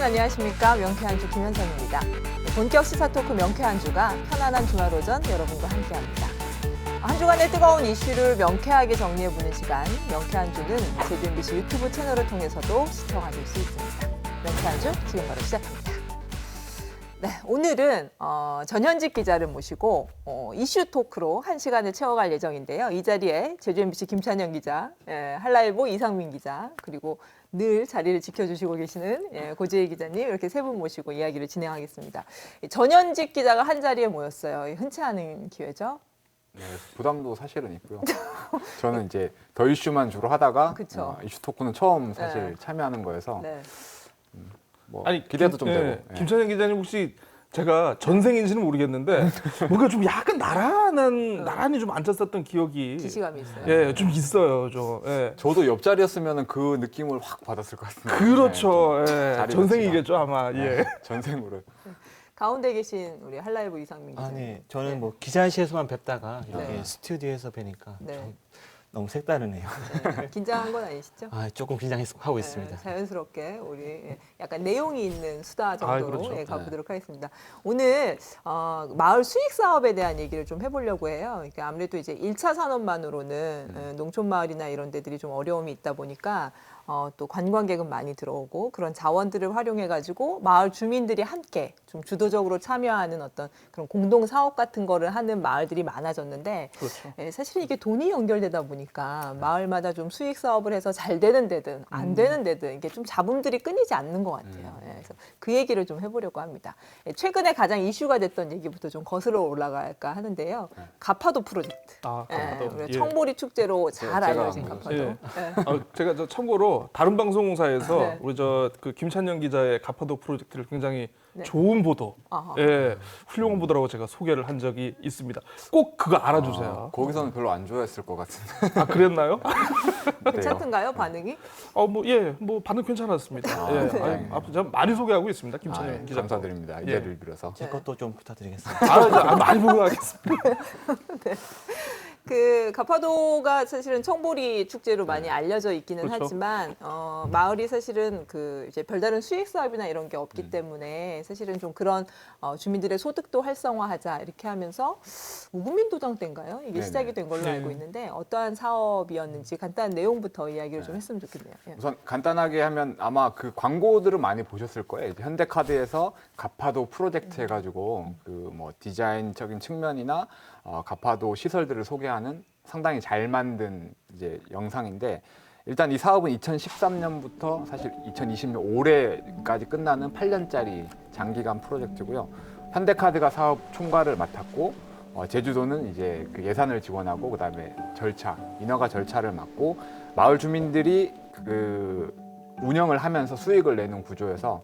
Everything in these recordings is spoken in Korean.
여러분 안녕하십니까? 명쾌한주 김현선입니다. 본격 시사토크 명쾌한주가 편안한 주말 오전 여러분과 함께합니다. 한 주간의 뜨거운 이슈를 명쾌하게 정리해보는 시간 명쾌한주는 제주 MBC 유튜브 채널을 통해서도 시청하실 수 있습니다. 명쾌한주 지금 바로 시작합니다. 네, 오늘은 전현직 기자를 모시고 이슈 토크로 한 시간을 채워갈 예정인데요. 이 자리에 제주 MBC 김찬영 기자, 한라일보 이상민 기자, 그리고 늘 자리를 지켜주시고 계시는 고재희 기자님 이렇게 세 분 모시고 이야기를 진행하겠습니다. 전현직 기자가 한 자리에 모였어요. 흔치 않은 기회죠. 네, 부담도 사실은 있고요. 저는 이제 더 이슈만 주로 하다가 이슈 토크는 처음 사실 참여하는 거여서 뭐 아니, 기대도 좀 되고. 김찬영 기자님 혹시 제가 전생인지는 모르겠는데 뭔가 좀 약간 나란히 좀 앉았었던 기억이 기시감이 있어요. 예, 좀 있어요. 좀. 예. 저도 옆자리였으면 그 느낌을 확 받았을 것 같은데. 그렇죠. 네, 예. 전생이겠죠 아마. 예. 전생으로. 가운데 계신 우리 한라일보 이상민 기자. 네. 저는 뭐 기자실에서만 뵙다가 이렇게 네. 스튜디오에서 뵈니까 네. 좀 너무 색다르네요. 네, 긴장한 건 아니시죠? 조금 긴장하고 있습니다. 자연스럽게 우리 약간 내용이 있는 수다 정도로 그렇죠. 가보도록 하겠습니다. 오늘 마을 수익 사업에 대한 얘기를 좀 해보려고 해요. 그러니까 아무래도 이제 1차 산업만으로는 농촌 마을이나 이런 데들이 좀 어려움이 있다 보니까 또 관광객은 많이 들어오고 그런 자원들을 활용해 가지고 마을 주민들이 함께 좀 주도적으로 참여하는 어떤 그런 공동 사업 같은 거를 하는 마을들이 많아졌는데 그렇죠. 사실 이게 돈이 연결되다 보니까 마을마다 좀 수익 사업을 해서 잘 되는 데든 안 되는 데든 이게 좀 잡음들이 끊이지 않는 것 같아요. 그래서 그 얘기를 좀 해보려고 합니다. 최근에 가장 이슈가 됐던 얘기부터 좀 거슬러 올라갈까 하는데요. 가파도 프로젝트. 우리 청보리 축제로 잘 알려진 가파도. 예. 제가 참고로 다른 방송사에서 우리 그 김찬영 기자의 가파도 프로젝트를 굉장히 좋은 보도, 훌륭한 보도라고 제가 소개를 한 적이 있습니다. 꼭 그거 알아주세요. 거기서는 별로 안 좋아했을 것 같은데. 그랬나요? 괜찮던가요, 반응이? 반응 괜찮았습니다. 제가 많이 소개하고 있습니다, 김찬영 기자. 감사드립니다. 이 자리를 빌어서. 제 것도 좀 부탁드리겠습니다. 많이 보도하겠습니다. 네. 그 가파도가 사실은 청보리 축제로 많이 알려져 있기는 그렇죠. 하지만 마을이 사실은 그 이제 별다른 수익 사업이나 이런 게 없기 때문에 사실은 좀 그런 주민들의 소득도 활성화하자 이렇게 하면서 우구민 도장 때인가요? 이게 네네. 시작이 된 걸로 알고 있는데 어떠한 사업이었는지 간단한 내용부터 이야기를 좀 했으면 좋겠네요. 예. 우선 간단하게 하면 아마 그 광고들을 많이 보셨을 거예요. 이제 현대카드에서 가파도 프로젝트 해가지고 그 뭐 디자인적인 측면이나 가파도 시설들을 소개하는 상당히 잘 만든 이제 영상인데 일단 이 사업은 2013년부터 사실 2020년 올해까지 끝나는 8년짜리 장기간 프로젝트고요. 현대카드가 사업 총괄을 맡았고 제주도는 이제 그 예산을 지원하고 그다음에 인허가 절차를 맡고 마을 주민들이 그 운영을 하면서 수익을 내는 구조여서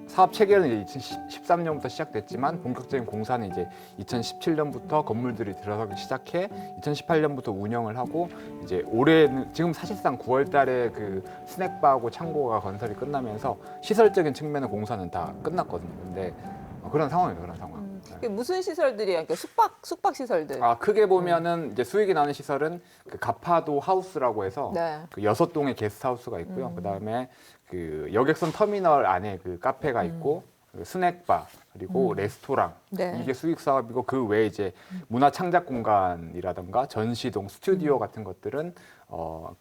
사업 체계는 이제 2013년부터 시작됐지만 본격적인 공사는 이제 2017년부터 건물들이 들어서기 시작해 2018년부터 운영을 하고 이제 올해는 지금 사실상 9월달에 그 스낵바하고 창고가 건설이 끝나면서 시설적인 측면의 공사는 다 끝났거든요. 근데 그런 상황이에요, 그런 상황. 이게 무슨 시설들이야? 그러니까 숙박 시설들. 크게 보면은 이제 수익이 나는 시설은 그 가파도 하우스라고 해서 그 6동의 게스트하우스가 있고요. 그다음에 그 여객선 터미널 안에 그 카페가 있고 그 스낵바 그리고 레스토랑 이게 수익 사업이고 그 외에 이제 문화 창작 공간이라든가 전시동, 스튜디오 같은 것들은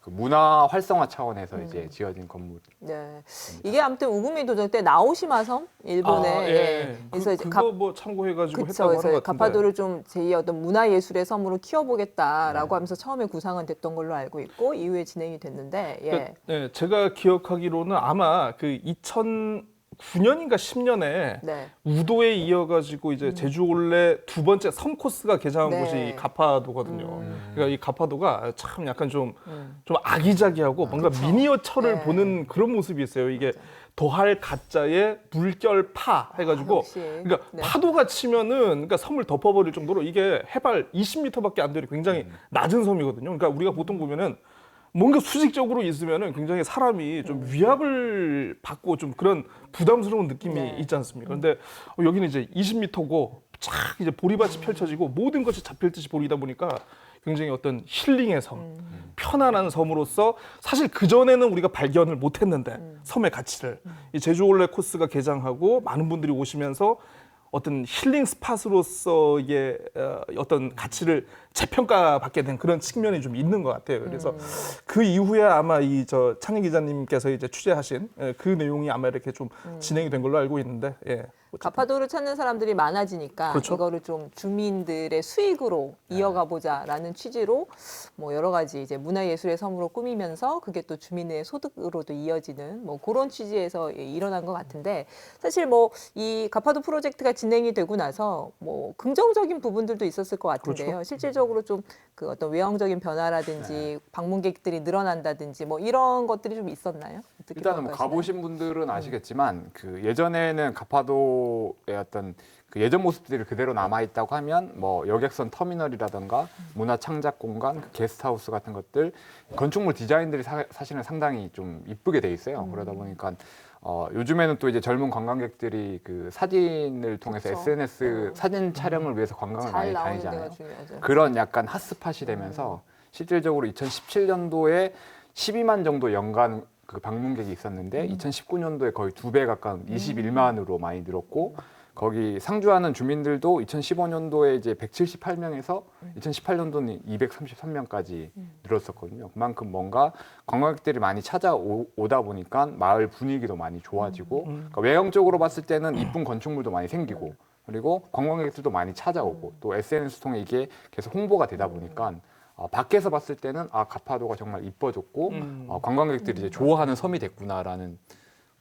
그 문화 활성화 차원에서 이제 지어진 건물. 네, 이게 아무튼 우구미 도정 때 나오시마 섬 일본에 그래서 이제 그거 참고해가지고 했다고 하는 것 같은데. 가파도를 좀 제2의 어떤 문화예술의 섬으로 키워보겠다라고 하면서 처음에 구상은 됐던 걸로 알고 있고 이후에 진행이 됐는데 제가 기억하기로는 아마 그 2009년인가 10년에 우도에 이어가지고 이제 제주 올레 두 번째 섬 코스가 개장한 곳이 가파도거든요. 그러니까 이 가파도가 참 약간 좀 아기자기하고 뭔가 미니어처를 보는 그런 모습이 있어요. 이게 더할 가짜의 물결파 해가지고 그러니까 파도가 치면은 그러니까 섬을 덮어버릴 정도로 이게 해발 20m밖에 안 되는 굉장히 낮은 섬이거든요. 그러니까 우리가 보통 보면은 뭔가 수직적으로 있으면은 굉장히 사람이 좀 위압을 받고 좀 그런 부담스러운 느낌이 있지 않습니까? 그런데 여기는 이제 20m고 쫙 이제 보리밭이 펼쳐지고 모든 것이 잡힐 듯이 보이다 보니까 굉장히 어떤 힐링의 섬, 편안한 섬으로서 사실 그 전에는 우리가 발견을 못했는데 섬의 가치를 이 제주 올레 코스가 개장하고 많은 분들이 오시면서 어떤 힐링 스팟으로서의 어떤 가치를 재평가받게 된 그런 측면이 좀 있는 것 같아요. 그래서 그 이후에 아마 이 저 창희 기자님께서 이제 취재하신 그 내용이 아마 이렇게 좀 진행이 된 걸로 알고 있는데, 예. 가파도를 찾는 사람들이 많아지니까 그렇죠. 이거를 좀 주민들의 수익으로 이어가 보자라는 취지로 뭐 여러 가지 이제 문화예술의 섬으로 꾸미면서 그게 또 주민의 소득으로도 이어지는 뭐 그런 취지에서 일어난 것 같은데 사실 뭐 이 가파도 프로젝트가 진행이 되고 나서 뭐 긍정적인 부분들도 있었을 것 같은데요. 그렇죠. 실질적으로 좀 그 어떤 외형적인 변화라든지 방문객들이 늘어난다든지 뭐 이런 것들이 좀 있었나요? 어떻게 일단은 뭐 평가하시나요? 가보신 분들은 아시겠지만 그 예전에는 가파도의 어떤 그 예전 모습들이 그대로 남아 있다고 하면 뭐 여객선 터미널이라든가 문화 창작 공간, 그 게스트하우스 같은 것들 건축물 디자인들이 사실은 상당히 좀 이쁘게 돼 있어요. 그러다 보니까 요즘에는 또 이제 젊은 관광객들이 그 사진을 통해서 그쵸. SNS 사진 촬영을 위해서 관광을 잘 많이 나오는 다니잖아요. 데가 중요하죠. 그런 약간 핫스팟이 되면서 실질적으로 2017년도에 12만 정도 연간 그 방문객이 있었는데 2019년도에 거의 2배 가까운 21만으로 많이 늘었고 거기 상주하는 주민들도 2015년도에 이제 178명에서 2018년도는 233명까지 늘었었거든요. 그만큼 뭔가 관광객들이 많이 찾아오다 보니까 마을 분위기도 많이 좋아지고 그러니까 외형적으로 봤을 때는 이쁜 건축물도 많이 생기고 그리고 관광객들도 많이 찾아오고 또 SNS 통해 이게 계속 홍보가 되다 보니까 밖에서 봤을 때는 가파도가 정말 이뻐졌고 관광객들이 이제 좋아하는 섬이 됐구나라는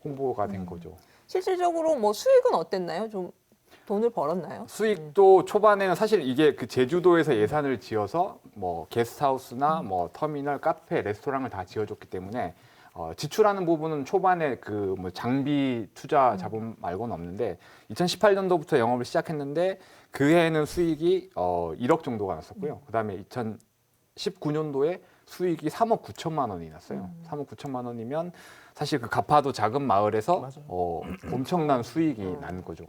홍보가 된 거죠. 실질적으로 뭐 수익은 어땠나요? 좀 돈을 벌었나요? 수익도 초반에는 사실 이게 그 제주도에서 예산을 지어서 뭐 게스트하우스나 뭐 터미널, 카페, 레스토랑을 다 지어줬기 때문에 지출하는 부분은 초반에 그 뭐 장비 투자 자본 말고는 없는데 2018년도부터 영업을 시작했는데 그 해에는 수익이 1억 정도가 났었고요. 그다음에 2019년도에 수익이 3억 9천만 원이 났어요. 3억 9천만 원이면 사실 그 가파도 작은 마을에서 엄청난 수익이 난 거죠.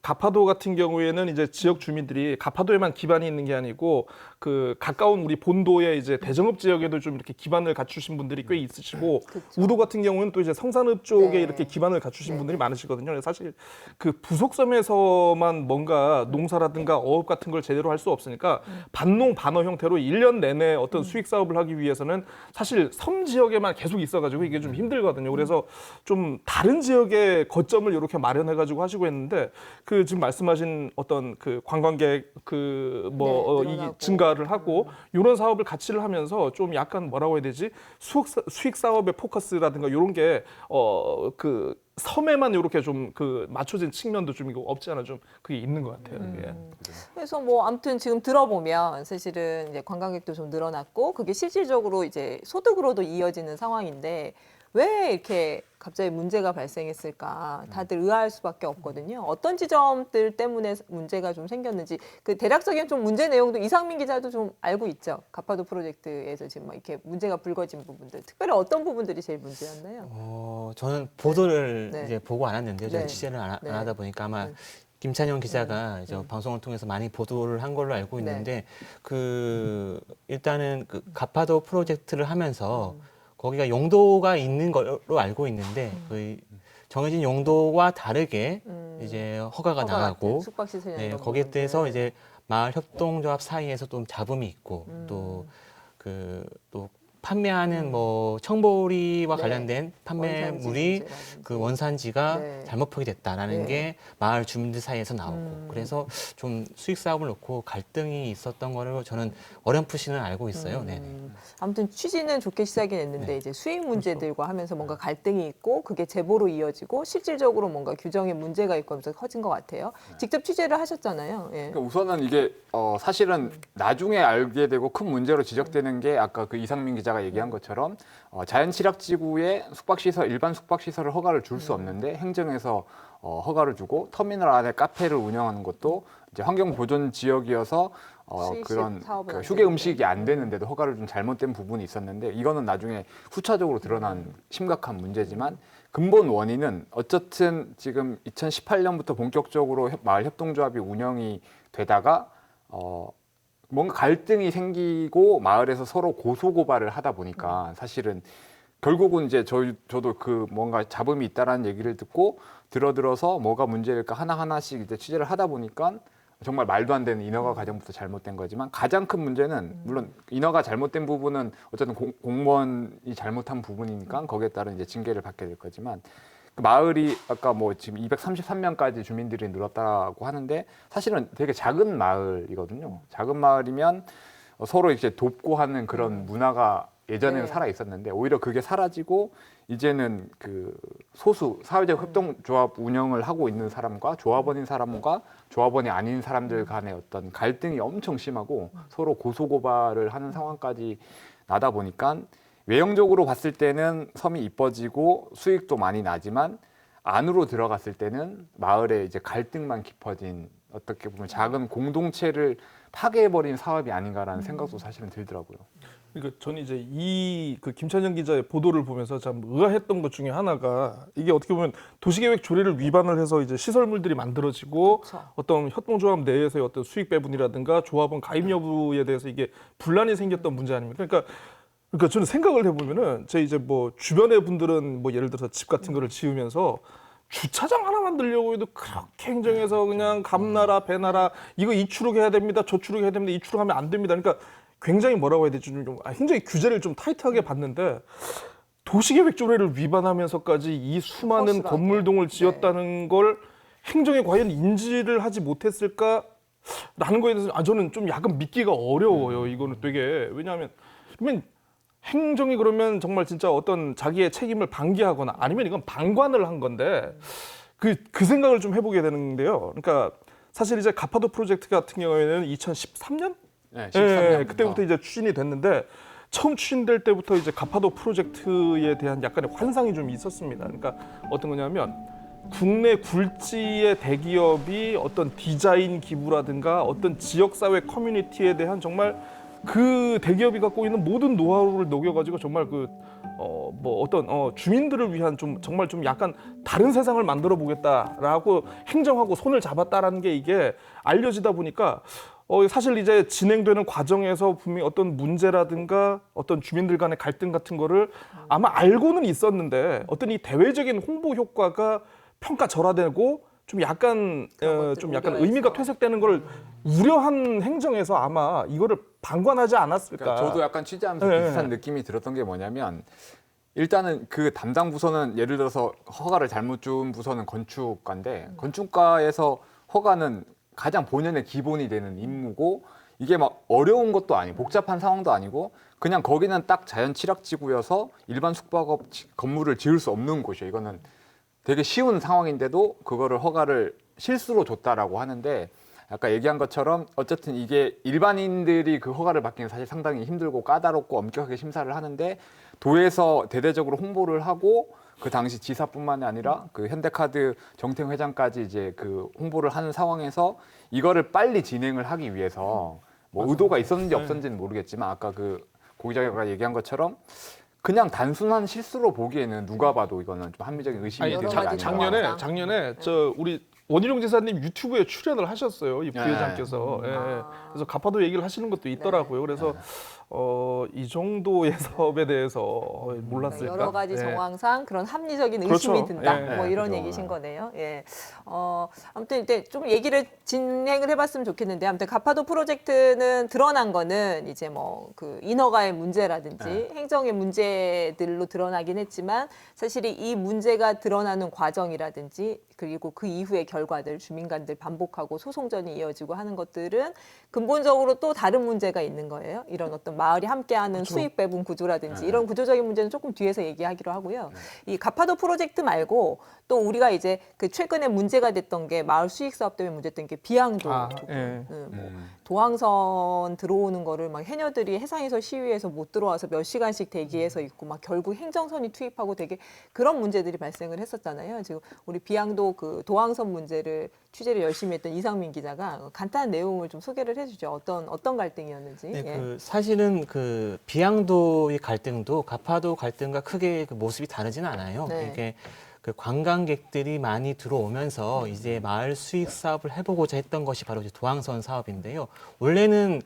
가파도 같은 경우에는 이제 지역 주민들이 가파도에만 기반이 있는 게 아니고 그 가까운 우리 본도의 이제 대정읍 지역에도 좀 이렇게 기반을 갖추신 분들이 꽤 있으시고 그쵸. 우도 같은 경우는 또 이제 성산읍 쪽에 네. 이렇게 기반을 갖추신 네. 분들이 많으시거든요. 그래서 사실 그 부속섬에서만 뭔가 농사라든가 어업 같은 걸 제대로 할 수 없으니까 반농 반어 형태로 1년 내내 어떤 수익 사업을 하기 위해서는 사실 섬 지역에만 계속 있어가지고 이게 좀 힘들거든요. 그래서 좀 다른 지역에 거점을 이렇게 마련해가지고 하시고 했는데 그 지금 말씀하신 어떤 그 관광객 그 뭐 네, 이 늘어나고. 증가를 하고 이런 사업을 같이를 하면서 좀 약간 뭐라고 해야 되지 수익 사업의 포커스라든가 이런 게 그 섬에만 이렇게 좀 그 맞춰진 측면도 좀 이거 없지 않아 좀 그게 있는 것 같아요. 예. 그래서 뭐 아무튼 지금 들어보면 사실은 이제 관광객도 좀 늘어났고 그게 실질적으로 이제 소득으로도 이어지는 상황인데 왜 이렇게 갑자기 문제가 발생했을까 다들 의아할 수밖에 없거든요. 어떤 지점들 때문에 문제가 좀 생겼는지 그 대략적인 좀 문제 내용도 이상민 기자도 좀 알고 있죠. 가파도 프로젝트에서 지금 막 이렇게 문제가 불거진 부분들 특별히 어떤 부분들이 제일 문제였나요? 저는 보도를 네. 이제 보고 안 했는데요. 제가 네. 취재를 안 네. 하다 보니까 아마 네. 김찬영 기자가 이제 방송을 통해서 많이 보도를 한 걸로 알고 있는데 그 일단은 그 가파도 프로젝트를 하면서 거기가 용도가 있는 걸로 알고 있는데 그 정해진 용도와 다르게 이제 허가가 나가고 숙박시설 네, 이런 거기에 부분들. 대해서 이제 마을 협동조합 사이에서 좀 잡음이 있고 또 판매하는 뭐 청보리와 네. 관련된 판매물이 원산지 그 원산지가 네. 잘못 표기됐다라는 네. 게 마을 주민들 사이에서 나오고 그래서 좀 수익 사업을 놓고 갈등이 있었던 거를 저는 어렴풋이는 알고 있어요. 네네. 아무튼 취지는 좋게 시작이 됐는데 이제 수익 문제들과 하면서 뭔가 갈등이 있고 그게 제보로 이어지고 실질적으로 뭔가 규정에 문제가 있고 하면서 커진 것 같아요. 직접 취재를 하셨잖아요. 예. 그러니까 우선은 이게 사실은 나중에 알게 되고 큰 문제로 지적되는 게 아까 그 이상민 기자가 얘기한 것처럼 자연취락지구에 숙박시설 일반 숙박시설을 허가를 줄 수 없는데 행정에서 허가를 주고 터미널 안에 카페를 운영하는 것도 이제 환경보존 지역이어서 그런 사업은 그 안 휴게 되는데. 음식이 안 되는데도 허가를 준 잘못된 부분이 있었는데 이거는 나중에 후차적으로 드러난 심각한 문제지만 근본 원인은 어쨌든 지금 2018년부터 본격적으로 마을 협동조합이 운영이 되다가 뭔가 갈등이 생기고 마을에서 서로 고소고발을 하다 보니까 사실은 결국은 이제 저도 그 뭔가 잡음이 있다라는 얘기를 듣고 들어서 뭐가 문제일까 하나하나씩 이제 취재를 하다 보니까 정말 말도 안 되는 인허가 과정부터 잘못된 거지만 가장 큰 문제는 물론 인허가 잘못된 부분은 어쨌든 공무원이 잘못한 부분이니까 거기에 따른 이제 징계를 받게 될 거지만 그 마을이 아까 뭐 지금 233명까지 주민들이 늘었다고 하는데 사실은 되게 작은 마을이거든요. 작은 마을이면 서로 이제 돕고 하는 그런 문화가 예전에는 살아 있었는데 오히려 그게 사라지고 이제는 그 소수 사회적 협동조합 운영을 하고 있는 사람과 조합원인 사람과 조합원이 아닌 사람들 간의 어떤 갈등이 엄청 심하고 서로 고소고발을 하는 상황까지 나다 보니까 외형적으로 봤을 때는 섬이 이뻐지고 수익도 많이 나지만 안으로 들어갔을 때는 마을에 이제 갈등만 깊어진 어떻게 보면 작은 공동체를 파괴해버린 사업이 아닌가라는 생각도 사실은 들더라고요. 그러니까 저는 이제 이 그 김찬영 기자의 보도를 보면서 참 의아했던 것 중에 하나가 이게 어떻게 보면 도시계획 조례를 위반을 해서 이제 시설물들이 만들어지고 그렇죠. 어떤 협동조합 내에서의 어떤 수익 배분이라든가 조합원 가입 여부에 대해서 이게 분란이 생겼던 문제 아닙니까? 그러니까 저는 생각을 해보면은 제 이제 뭐 주변의 분들은 뭐 예를 들어서 집 같은 거를 지으면서 주차장 하나 만들려고 해도 그렇게 행정해서 그냥 감나라 배나라 이거 이추룩해야 됩니다 저추룩해야 됩니다 이추룩하면 안 됩니다. 그러니까 굉장히 뭐라고 해야 되지 좀 굉장히 규제를 좀 타이트하게 봤는데 도시계획 조례를 위반하면서까지 이 수많은 허술하게. 건물동을 지었다는 걸 행정에 과연 인지를 하지 못했을까라는 거에 대해서 저는 좀 약간 믿기가 어려워요. 이거는 되게 왜냐하면 그러면 행정이 그러면 정말 진짜 어떤 자기의 책임을 방기하거나 아니면 이건 방관을 한 건데 그 생각을 좀 해보게 되는데요. 그러니까 사실 이제 가파도 프로젝트 같은 경우에는 2013년? 네, 13년부터. 그때부터 이제 추진이 됐는데 처음 추진될 때부터 이제 가파도 프로젝트에 대한 약간의 환상이 좀 있었습니다. 그러니까 어떤 거냐면 국내 굴지의 대기업이 어떤 디자인 기부라든가 어떤 지역사회 커뮤니티에 대한 정말 그 대기업이 갖고 있는 모든 노하우를 녹여가지고 정말 주민들을 위한 정말 좀 약간 다른 세상을 만들어 보겠다라고 행정하고 손을 잡았다라는 게 이게 알려지다 보니까 사실 이제 진행되는 과정에서 분명히 어떤 문제라든가 어떤 주민들 간의 갈등 같은 거를 아마 알고는 있었는데 어떤 이 대외적인 홍보 효과가 평가절하되고 좀 약간 의미가 퇴색되는 걸 우려한 행정에서 아마 이거를 방관하지 않았을까. 그러니까 저도 약간 취재하면서 비슷한 느낌이 들었던 게 뭐냐면 일단은 그 담당 부서는 예를 들어서 허가를 잘못 준 부서는 건축가인데 건축가에서 허가는 가장 본연의 기본이 되는 임무고 이게 막 어려운 것도 아니고 복잡한 상황도 아니고 그냥 거기는 딱 자연 취락지구여서 일반 숙박업 건물을 지을 수 없는 곳이에요. 이거는 되게 쉬운 상황인데도 그거를 허가를 실수로 줬다라고 하는데 아까 얘기한 것처럼 어쨌든 이게 일반인들이 그 허가를 받기는 사실 상당히 힘들고 까다롭고 엄격하게 심사를 하는데 도에서 대대적으로 홍보를 하고 그 당시 지사뿐만이 아니라 그 현대카드 정태영 회장까지 이제 그 홍보를 하는 상황에서 이거를 빨리 진행을 하기 위해서 뭐 의도가 있었는지 없었는지는 모르겠지만 아까 그 고 기자가 얘기한 것처럼 그냥 단순한 실수로 보기에는 누가 봐도 이거는 좀 합리적인 의심이 여러 되지 가지 않나. 작년에 저 우리 원희룡 지사님 유튜브에 출연을 하셨어요. 이 부회장께서. 네. 그래서 가파도 얘기를 하시는 것도 있더라고요. 그래서 이 정도의 사업에 대해서 몰랐을까? 여러 가지 예. 정황상 그런 합리적인 그렇죠. 의심이 든다. 예, 뭐 이런 그죠. 얘기신 거네요. 예. 아무튼 이제 좀 얘기를 진행을 해봤으면 좋겠는데, 아무튼 가파도 프로젝트는 드러난 거는 이제 뭐 그 인허가의 문제라든지 행정의 문제들로 드러나긴 했지만 사실 이 문제가 드러나는 과정이라든지 그리고 그 이후의 결과들, 주민간들 반복하고 소송전이 이어지고 하는 것들은 근본적으로 또 다른 문제가 있는 거예요. 이런 어떤 마을이 함께하는 수익 배분 구조라든지 이런 구조적인 문제는 조금 뒤에서 얘기하기로 하고요. 이 가파도 프로젝트 말고 또 우리가 이제 그 최근에 문제가 됐던 게 마을 수익 사업 때문에 문제됐던 게 비양도 부분. 뭐 도항선 들어오는 거를 막 해녀들이 해상에서 시위해서 못 들어와서 몇 시간씩 대기해서 있고 막 결국 행정선이 투입하고 되게 그런 문제들이 발생을 했었잖아요. 지금 우리 비양도 그 도항선 문제를 취재를 열심히 했던 이상민 기자가 간단한 내용을 좀 소개를 해주죠. 어떤 갈등이었는지. 네, 예. 그 사실은 그 비양도의 갈등도 가파도 갈등과 크게 그 모습이 다르지는 않아요. 네. 이게 그 관광객들이 많이 들어오면서 이제 마을 수익 사업을 해보고자 했던 것이 바로 이제 도항선 사업인데요. 원래는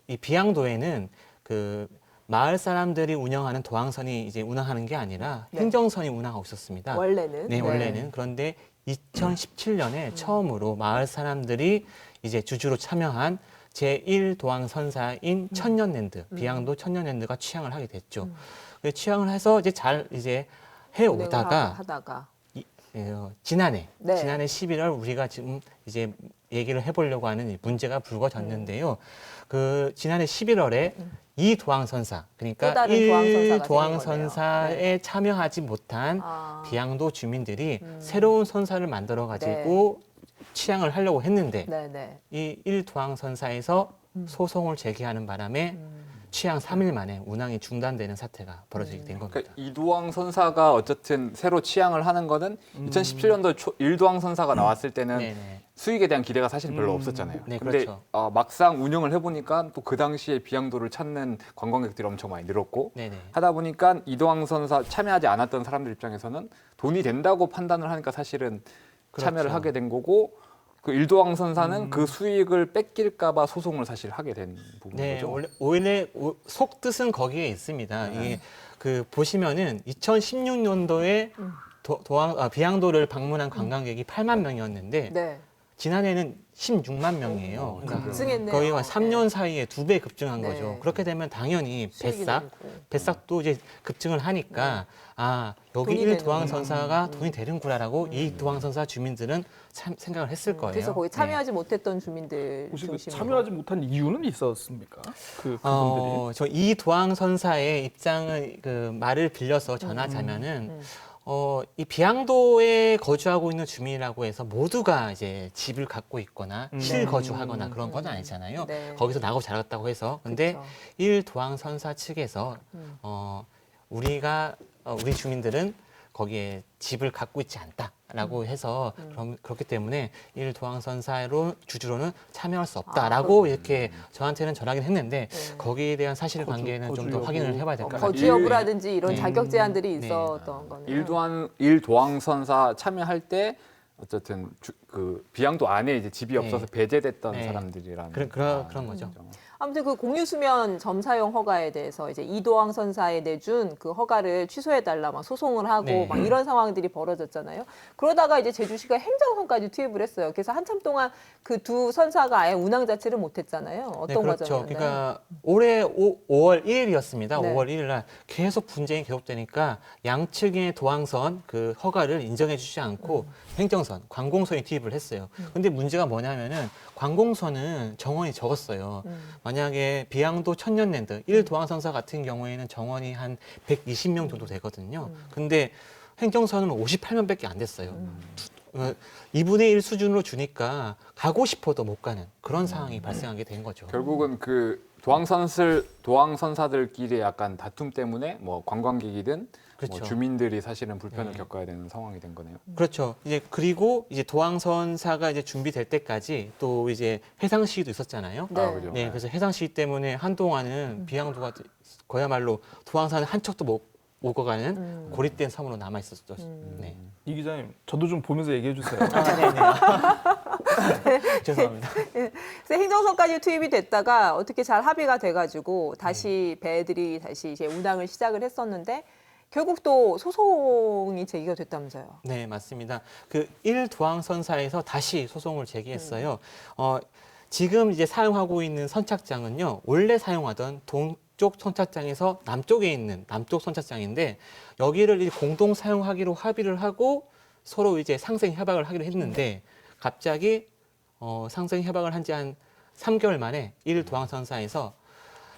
이 비양도에는 그 마을 사람들이 운영하는 도항선이 이제 운항하는 게 아니라 네. 행정선이 운항하고 있었습니다. 원래는 네, 원래는. 그런데 2017년에 처음으로 마을 사람들이 이제 주주로 참여한 제1도항선사인 천년랜드, 비양도 천년랜드가 취항을 하게 됐죠. 취항을 해서 이제 잘 이제 해 운행을 오다가 하다가 지난해 네. 11월 우리가 지금 이제 얘기를 해보려고 하는 이 문제가 불거졌는데요. 그 지난해 11월에 이 도항선사, 또 그러니까 다른 1 도항선사가 도항선사에 생긴 거네요. 참여하지 못한 아. 비양도 주민들이 새로운 선사를 만들어 가지고 취항을 하려고 했는데 네네. 이 1 도항선사에서 소송을 제기하는 바람에 취항 3일 만에 운항이 중단되는 사태가 벌어지게 된 겁니다. 그러니까 이도항 선사가 어쨌든 새로 취항을 하는 거는 2017년도 1도항 선사가 나왔을 때는 네네. 수익에 대한 기대가 사실 별로 없었잖아요. 네, 근데 그렇죠. 막상 운영을 해보니까 또 그 당시에 비양도를 찾는 관광객들이 엄청 많이 늘었고 네네. 하다 보니까 이도항 선사 참여하지 않았던 사람들 입장에서는 돈이 된다고 판단을 하니까 사실은 참여를 그렇죠. 하게 된 거고 그 일도항 선사는 그 수익을 뺏길까봐 소송을 사실 하게 된 부분인 네, 거죠. 원래 속뜻은 거기에 있습니다. 이게 그 보시면은 2016년도에 비양도를 방문한 관광객이 8만 명이었는데 네. 지난해는 16만 명이에요. 그러니까 급증했네요. 거의 한 3년 사이에 2배 급증한 네. 거죠. 그렇게 되면 당연히 수익이 뱃삭도 이제 급증을 하니까 여기 돈이 1도항 선사가 돈이 되는구나라고 이 도항 선사 주민들은 참 생각을 했을 거예요. 그래서 거기 네. 참여하지 못했던 주민들 혹시 그 중심으로. 참여하지 못한 이유는 있었습니까? 그분들이 저 이 도항 선사의 입장을 그 말을 빌려서 전하자면은 이 비양도에 거주하고 있는 주민이라고 해서 모두가 이제 집을 갖고 있거나 실거주하거나 그런 건 아니잖아요. 네. 거기서 나고 자랐다고 해서. 근데 그렇죠. 1도항 선사 측에서 우리 주민들은 거기에 집을 갖고 있지 않다라고 해서 그렇기 때문에 1도항 선사로 주주로는 참여할 수 없다라고 이렇게 저한테는 전하긴 했는데 거기에 대한 사실관계는 좀 더 거주 확인을 여부. 해봐야 될 것 거주 같아요. 여부라든지 이런 네. 자격 제한들이 네. 있었던 거네요. 일도항 선사 참여할 때 어쨌든 그 비양도 안에 이제 집이 없어서 배제됐던 네. 사람들이라는 그런 거죠. 아무튼 그 공유수면 점사용 허가에 대해서 이제 이도항 선사에 내준 그 허가를 취소해달라 막 소송을 하고 네. 막 이런 상황들이 벌어졌잖아요. 그러다가 이제 제주시가 행정선까지 투입을 했어요. 그래서 한참 동안 그 두 선사가 아예 운항 자체를 못했잖아요. 어떤 네, 그렇죠. 과정이었나요? 그러니까 올해 5월 1일이었습니다. 네. 5월 1일 날 계속 분쟁이 계속되니까 양측의 도항선 그 허가를 인정해 주지 않고 행정선, 관공선이 투입을 했어요. 근데 문제가 뭐냐면은 관공선은 정원이 적었어요. 만약에 비양도 천년랜드 1도항선사 같은 경우에는 정원이 한 120명 정도 되거든요. 근데 행정선은 58명밖에 안 됐어요. 2분의 1 수준으로 주니까 가고 싶어도 못 가는 그런 상황이 발생하게 된 거죠. 결국은 그 도항선사들끼리 약간 다툼 때문에 뭐 관광객이든 그렇죠. 뭐 주민들이 사실은 불편을 네. 겪어야 되는 상황이 된 거네요. 그렇죠. 이제 그리고 이제 도항선사가 이제 준비될 때까지 또 이제 해상 시위도 있었잖아요. 네. 그죠. 네, 그래서 해상 시위 때문에 한동안은 비양도가 그야말로 도항산 한 척도 못 오고 가는 고립된 섬으로 남아 있었죠. 네. 이 기자님 저도 좀 보면서 얘기해 주세요. 죄송합니다. 그래서 행정선까지 투입이 됐다가 어떻게 잘 합의가 돼가지고 다시 배들이 다시 이제 운항을 시작을 했었는데 결국 또 소송이 제기가 됐다면서요. 네, 맞습니다. 그 1도항선사에서 다시 소송을 제기했어요. 지금 이제 사용하고 있는 선착장은요, 원래 사용하던 동쪽 선착장에서 남쪽에 있는 남쪽 선착장인데 여기를 이제 공동 사용하기로 합의를 하고 서로 이제 상생 협약을 하기로 했는데 갑자기 상생 협약을 한 지 한 3개월 만에 1도항선사에서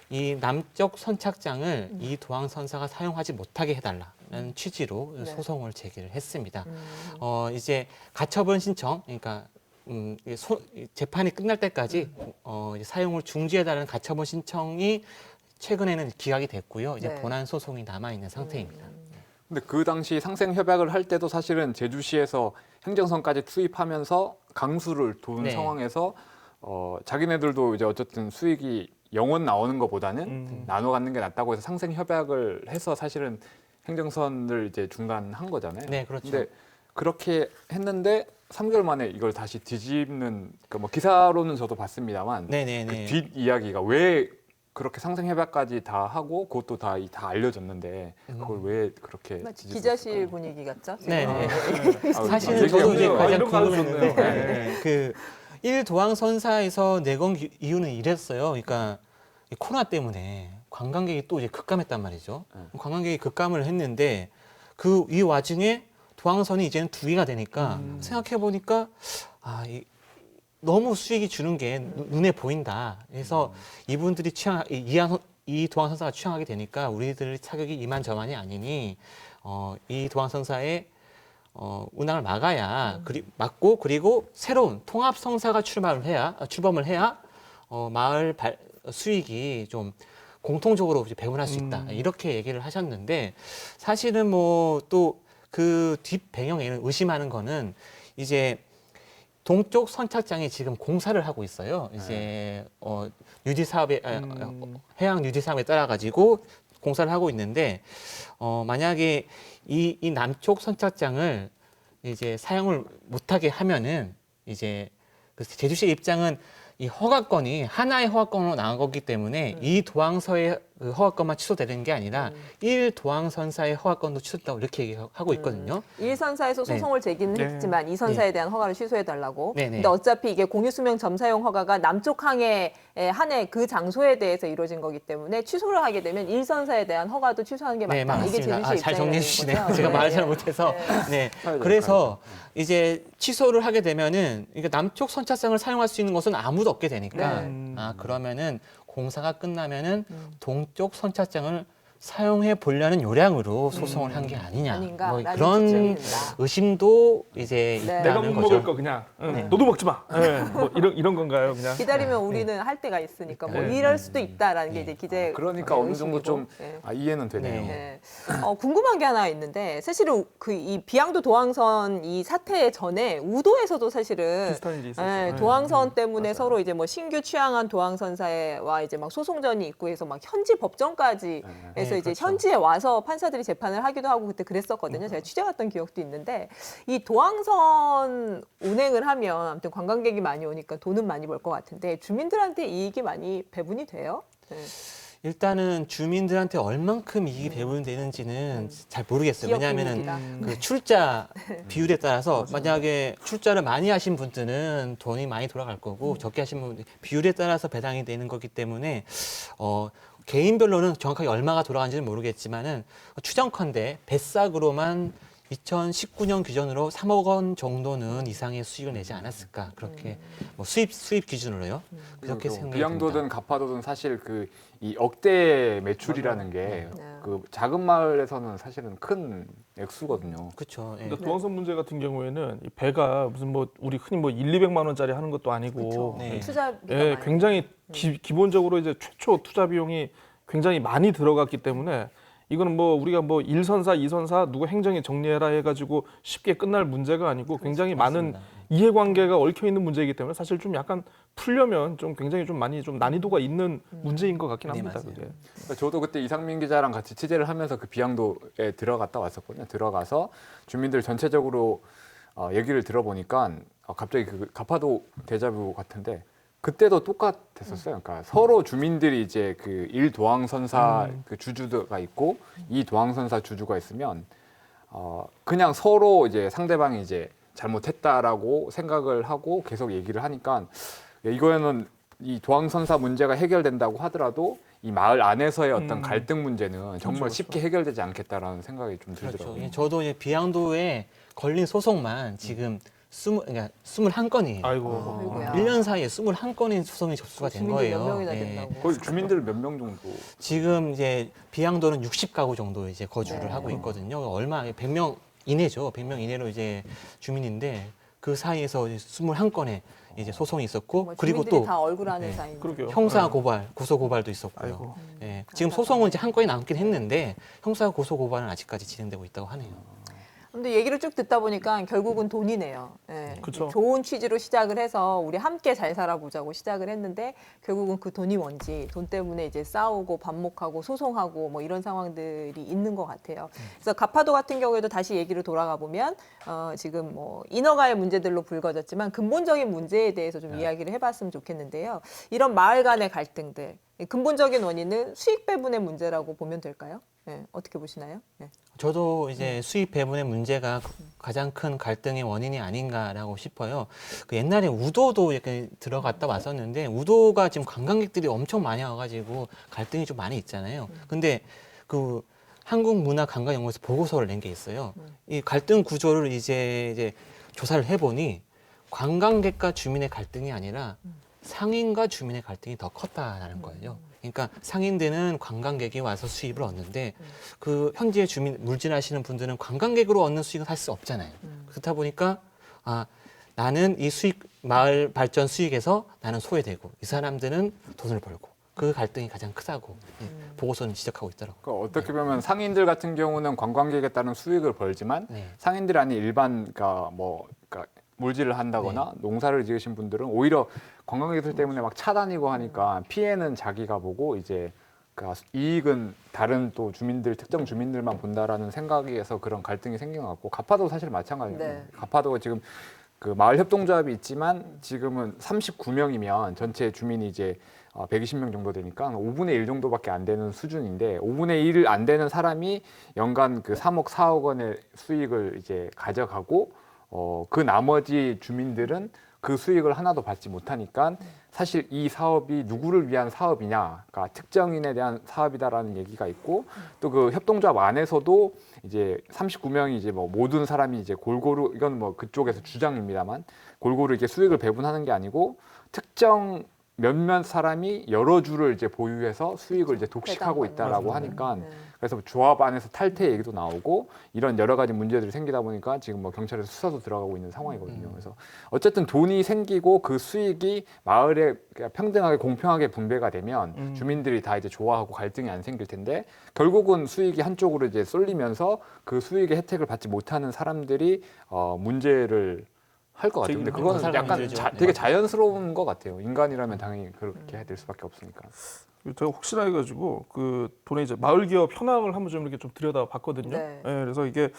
이 남쪽 선착장을 이 도항선사가 사용하지 못하게 해달라는 취지로 네. 소송을 제기를 했습니다. 이제 가처분 신청, 그러니까 재판이 끝날 때까지 이제 사용을 중지해달라는 가처분 신청이 최근에는 기각이 됐고요. 이제 네. 본안 소송이 남아 있는 상태입니다. 근데 그 당시 상생 협약을 할 때도 사실은 제주시에서 행정선까지 투입하면서 강수를 돈 네. 상황에서 자기네들도 이제 어쨌든 수익이 영원 나오는 것보다는 나눠 갖는 게 낫다고 해서 상생 협약을 해서 사실은 행정선을 이제 중단한 거잖아요. 네, 그렇죠. 근데 그렇게 했는데 3개월 만에 이걸 다시 뒤집는 그뭐 기사로는 저도 봤습니다만 네네네. 그 뒷 이야기가 왜 그렇게 상생 협약까지 다 하고 그것도 다 알려졌는데 그걸 왜 그렇게 기자실 분위기 같죠? 지금? 네네. 사실은 얘기가 저도 이제 없네요. 가장 이런 거 아주 궁금했는데 좋네요. 네. 그 일도항선사에서 내건 이유는 이랬어요. 그러니까 이 코로나 때문에 관광객이 또 이제 급감했단 말이죠. 관광객이 급감을 했는데 그 이 와중에 도항선이 이제는 2개가 되니까 생각해 보니까 너무 수익이 주는 게 눈에 보인다. 그래서 이분들이 이 도항선사가 취항하게 되니까 우리들 타격이 이만저만이 아니니 이 도항선사의 운항을 막아야 막고 그리고 새로운 통합성사가 출범을 해야 마을 수익이 좀 공통적으로 이제 배분할 수 있다 이렇게 얘기를 하셨는데 사실은 뭐 또 그 뒷 배경에는 의심하는 거는 이제 동쪽 선착장에 지금 공사를 하고 있어요. 이제 유지 사업에 해양 유지 사업에 따라 가지고 공사를 하고 있는데 만약에 이 남쪽 선착장을 이제 사용을 못하게 하면은 이제 그 제주시의 입장은 이 허가권이 하나의 허가권으로 나온 거기 때문에 이 도항서의 그 허가권만 취소되는 게 아니라 1도항선사의 허가권도 취소된다고 이렇게 얘기하고 있거든요. 1선사에서 소송을 제기는 네. 했지만 2선사에 대한 허가를 취소해달라고. 네네. 근데 어차피 이게 공유수명 점사용 허가가 남쪽 항에 한해 그 장소에 대해서 이루어진 거기 때문에 취소를 하게 되면 1선사에 대한 허가도 취소하는 게 맞다. 네, 이게 맞습니다. 제주시 잘 정리해 주시네요. 거죠? 제가 네. 말을 잘 못해서. 네. 그래서 이제 취소를 하게 되면은 그러니까 남쪽 선착장을 사용할 수 있는 곳은 아무도 없게 되니까 네. 그러면은 공사가 끝나면은 동쪽 선착장을 사용해 보려는 요량으로 소송을 한 게 아니냐. 뭐 아닌가라는 그런 추측입니다. 의심도 이제 네. 내가 있다는 못 거죠. 먹을 거 그냥 네. 너도 먹지 마. 네. 뭐 이런 건가요, 그냥? 기다리면 우리는 할 때가 있으니까 뭐 네. 이럴 수도 있다라는 게 이제 기재 그러니까 어느 정도 좀 이해는 되네요. 네. 궁금한 게 하나 있는데 사실은 이 비양도 도항선 이 사태 전에 우도에서도 사실은 비슷한 일이 있었죠. 도항선 때문에 서로 이제 뭐 신규 취항한 도항선사와 이제 막 소송전이 있고 해서 막 현지 법정까지 해서 이제 그렇죠. 현지에 와서 판사들이 재판을 하기도 하고 그때 그랬었거든요. 제가 취재 갔던 기억도 있는데 이 도항선 운행을 하면 아무튼 관광객이 많이 오니까 돈은 많이 벌 것 같은데 주민들한테 이익이 많이 배분이 돼요? 네. 일단은 주민들한테 얼만큼 이익이 배분되는지는 잘 모르겠어요. 기업 왜냐하면은 비밀이다. 그 출자 비율에 따라서 만약에 출자를 많이 하신 분들은 돈이 많이 돌아갈 거고 적게 하신 분들 비율에 따라서 배당이 되는 거기 때문에 개인별로는 정확하게 얼마가 돌아가는지는 모르겠지만은 추정컨대 뱃삭으로만 2019년 기준으로 3억 원 정도는 이상의 수익을 내지 않았을까 그렇게 뭐 수입 기준으로요 그렇게 생각이 비양도든 듭니다. 가파도든 사실 그 이 억대 매출이라는 게 그 작은 마을에서는 사실은 큰 액수거든요. 그렇죠. 예. 그러니까 도항선 문제 같은 경우에는 이 배가 무슨 뭐 우리 흔히 뭐 1,200만 원짜리 하는 것도 아니고 네. 투자비가 예, 많이 굉장히 기본적으로 이제 최초 투자 비용이 굉장히 많이 들어갔기 때문에 이거는 뭐 우리가 뭐 1선사, 2선사 누구 행정이 정리해라 해가지고 쉽게 끝날 문제가 아니고 굉장히 많은 맞습니다. 이해관계가 얽혀 있는 문제이기 때문에 사실 좀 약간 풀려면 좀 굉장히 좀 많이 좀 난이도가 있는 문제인 것 같긴 네, 합니다. 맞아요. 그게. 그러니까 저도 그때 이상민 기자랑 같이 취재를 하면서 그 비양도에 들어갔다 왔었거든요. 들어가서 주민들 전체적으로 얘기를 들어보니까 갑자기 그 가파도 데자뷰 같은데 그때도 똑같았었어요. 그러니까 서로 주민들이 이제 그 1도항선사 그 주주가 있고 2도항선사 주주가 있으면 그냥 서로 이제 상대방이 이제 잘못했다라고 생각을 하고 계속 얘기를 하니까 이거에는 이 도항선사 문제가 해결된다고 하더라도 이 마을 안에서의 어떤 갈등 문제는 정말 그렇죠. 쉽게 해결되지 않겠다라는 생각이 좀 그렇죠. 들더라고요. 예, 저도 이제 비양도에 걸린 소송만 지금 21건이에요. 아이고. 아이고야. 1년 사이에 21건의 소송이 접수가 된 주민들이 거예요. 몇 명이나 예. 된다고. 거의 주민들 몇 명 정도? 지금 이제 비양도는 60가구 정도 이제 거주를 네. 하고 있거든요. 얼마 100명 이내죠. 100명 이내로 이제 주민인데 그 사이에서 21건의 이제 소송이 있었고 뭐 그리고 주민들이 또 다 얼굴 아는 네. 사이인데. 그러게요. 형사 고발, 고소 고발도 있었고요. 아이고. 예. 지금 소송은 이제 한 건이 남긴 했는데 형사 고소 고발은 아직까지 진행되고 있다고 하네요. 근데 얘기를 쭉 듣다 보니까 결국은 돈이네요. 예. 그쵸. 좋은 취지로 시작을 해서 우리 함께 잘 살아보자고 시작을 했는데 결국은 그 돈이 뭔지 돈 때문에 이제 싸우고 반목하고 소송하고 뭐 이런 상황들이 있는 것 같아요. 그래서 가파도 같은 경우에도 다시 얘기를 돌아가 보면 지금 뭐 인허가의 문제들로 불거졌지만 근본적인 문제에 대해서 좀 이야기를 해봤으면 좋겠는데요. 이런 마을 간의 갈등들 근본적인 원인은 수익 배분의 문제라고 보면 될까요? 네, 어떻게 보시나요? 네. 저도 이제 수입 배분의 문제가 가장 큰 갈등의 원인이 아닌가라고 싶어요. 그 옛날에 우도도 이렇게 들어갔다 왔었는데 우도가 지금 관광객들이 엄청 많이 와가지고 갈등이 좀 많이 있잖아요. 근데 그 한국문화관광연구원에서 보고서를 낸 게 있어요. 이 갈등 구조를 이제 조사를 해보니 관광객과 주민의 갈등이 아니라 상인과 주민의 갈등이 더 컸다라는 거예요. 그러니까 상인들은 관광객이 와서 수입을 얻는데 그 현지의 주민 물질하시는 분들은 관광객으로 얻는 수익은 할 수 없잖아요. 그렇다 보니까 나는 이 수익 마을 발전 수익에서 나는 소외되고 이 사람들은 돈을 벌고 그 갈등이 가장 크다고 보고서는 지적하고 있더라고요. 그러니까 어떻게 보면 상인들 같은 경우는 관광객에 따른 수익을 벌지만 네. 상인들이 아닌 일반 그러니까 물질을 한다거나 농사를 지으신 분들은 오히려 관광객들 때문에 막 차다니고 하니까 피해는 자기가 보고 이제 그러니까 이익은 다른 또 주민들 특정 주민들만 본다라는 생각에서 그런 갈등이 생긴 것 같고 가파도 사실 마찬가지예요. 네. 가파도가 지금 그 마을 협동조합이 있지만 지금은 39명이면 전체 주민이 이제 120명 정도 되니까 5분의 1 정도밖에 안 되는 수준인데 5분의 1 안 되는 사람이 연간 그 3억 4억 원의 수익을 이제 가져가고 그 나머지 주민들은 그 수익을 하나도 받지 못하니까 사실 이 사업이 누구를 위한 사업이냐, 그러니까 특정인에 대한 사업이다라는 얘기가 있고 또 그 협동조합 안에서도 이제 39명이 이제 뭐 모든 사람이 이제 골고루 이건 뭐 그쪽에서 주장입니다만 골고루 이게 수익을 배분하는 게 아니고 특정 몇몇 사람이 여러 주를 이제 보유해서 수익을 이제 독식하고 있다라고 하니까 그래서 조합 안에서 탈퇴 얘기도 나오고 이런 여러 가지 문제들이 생기다 보니까 지금 뭐 경찰에서 수사도 들어가고 있는 상황이거든요. 그래서 어쨌든 돈이 생기고 그 수익이 마을에 평등하게 공평하게 분배가 되면 주민들이 다 이제 좋아하고 갈등이 안 생길 텐데 결국은 수익이 한쪽으로 이제 쏠리면서 그 수익의 혜택을 받지 못하는 사람들이 문제를 할 것 같아요. 근데 그거는 약간 되게 자연스러운 것 같아요. 인간이라면 당연히 그렇게 해야 될 수밖에 없으니까. 제가 혹시나 해가지고 그 돈에 이제 마을 기업 현황을 한번 좀 이렇게 좀 들여다봤거든요. 네. 그래서 이게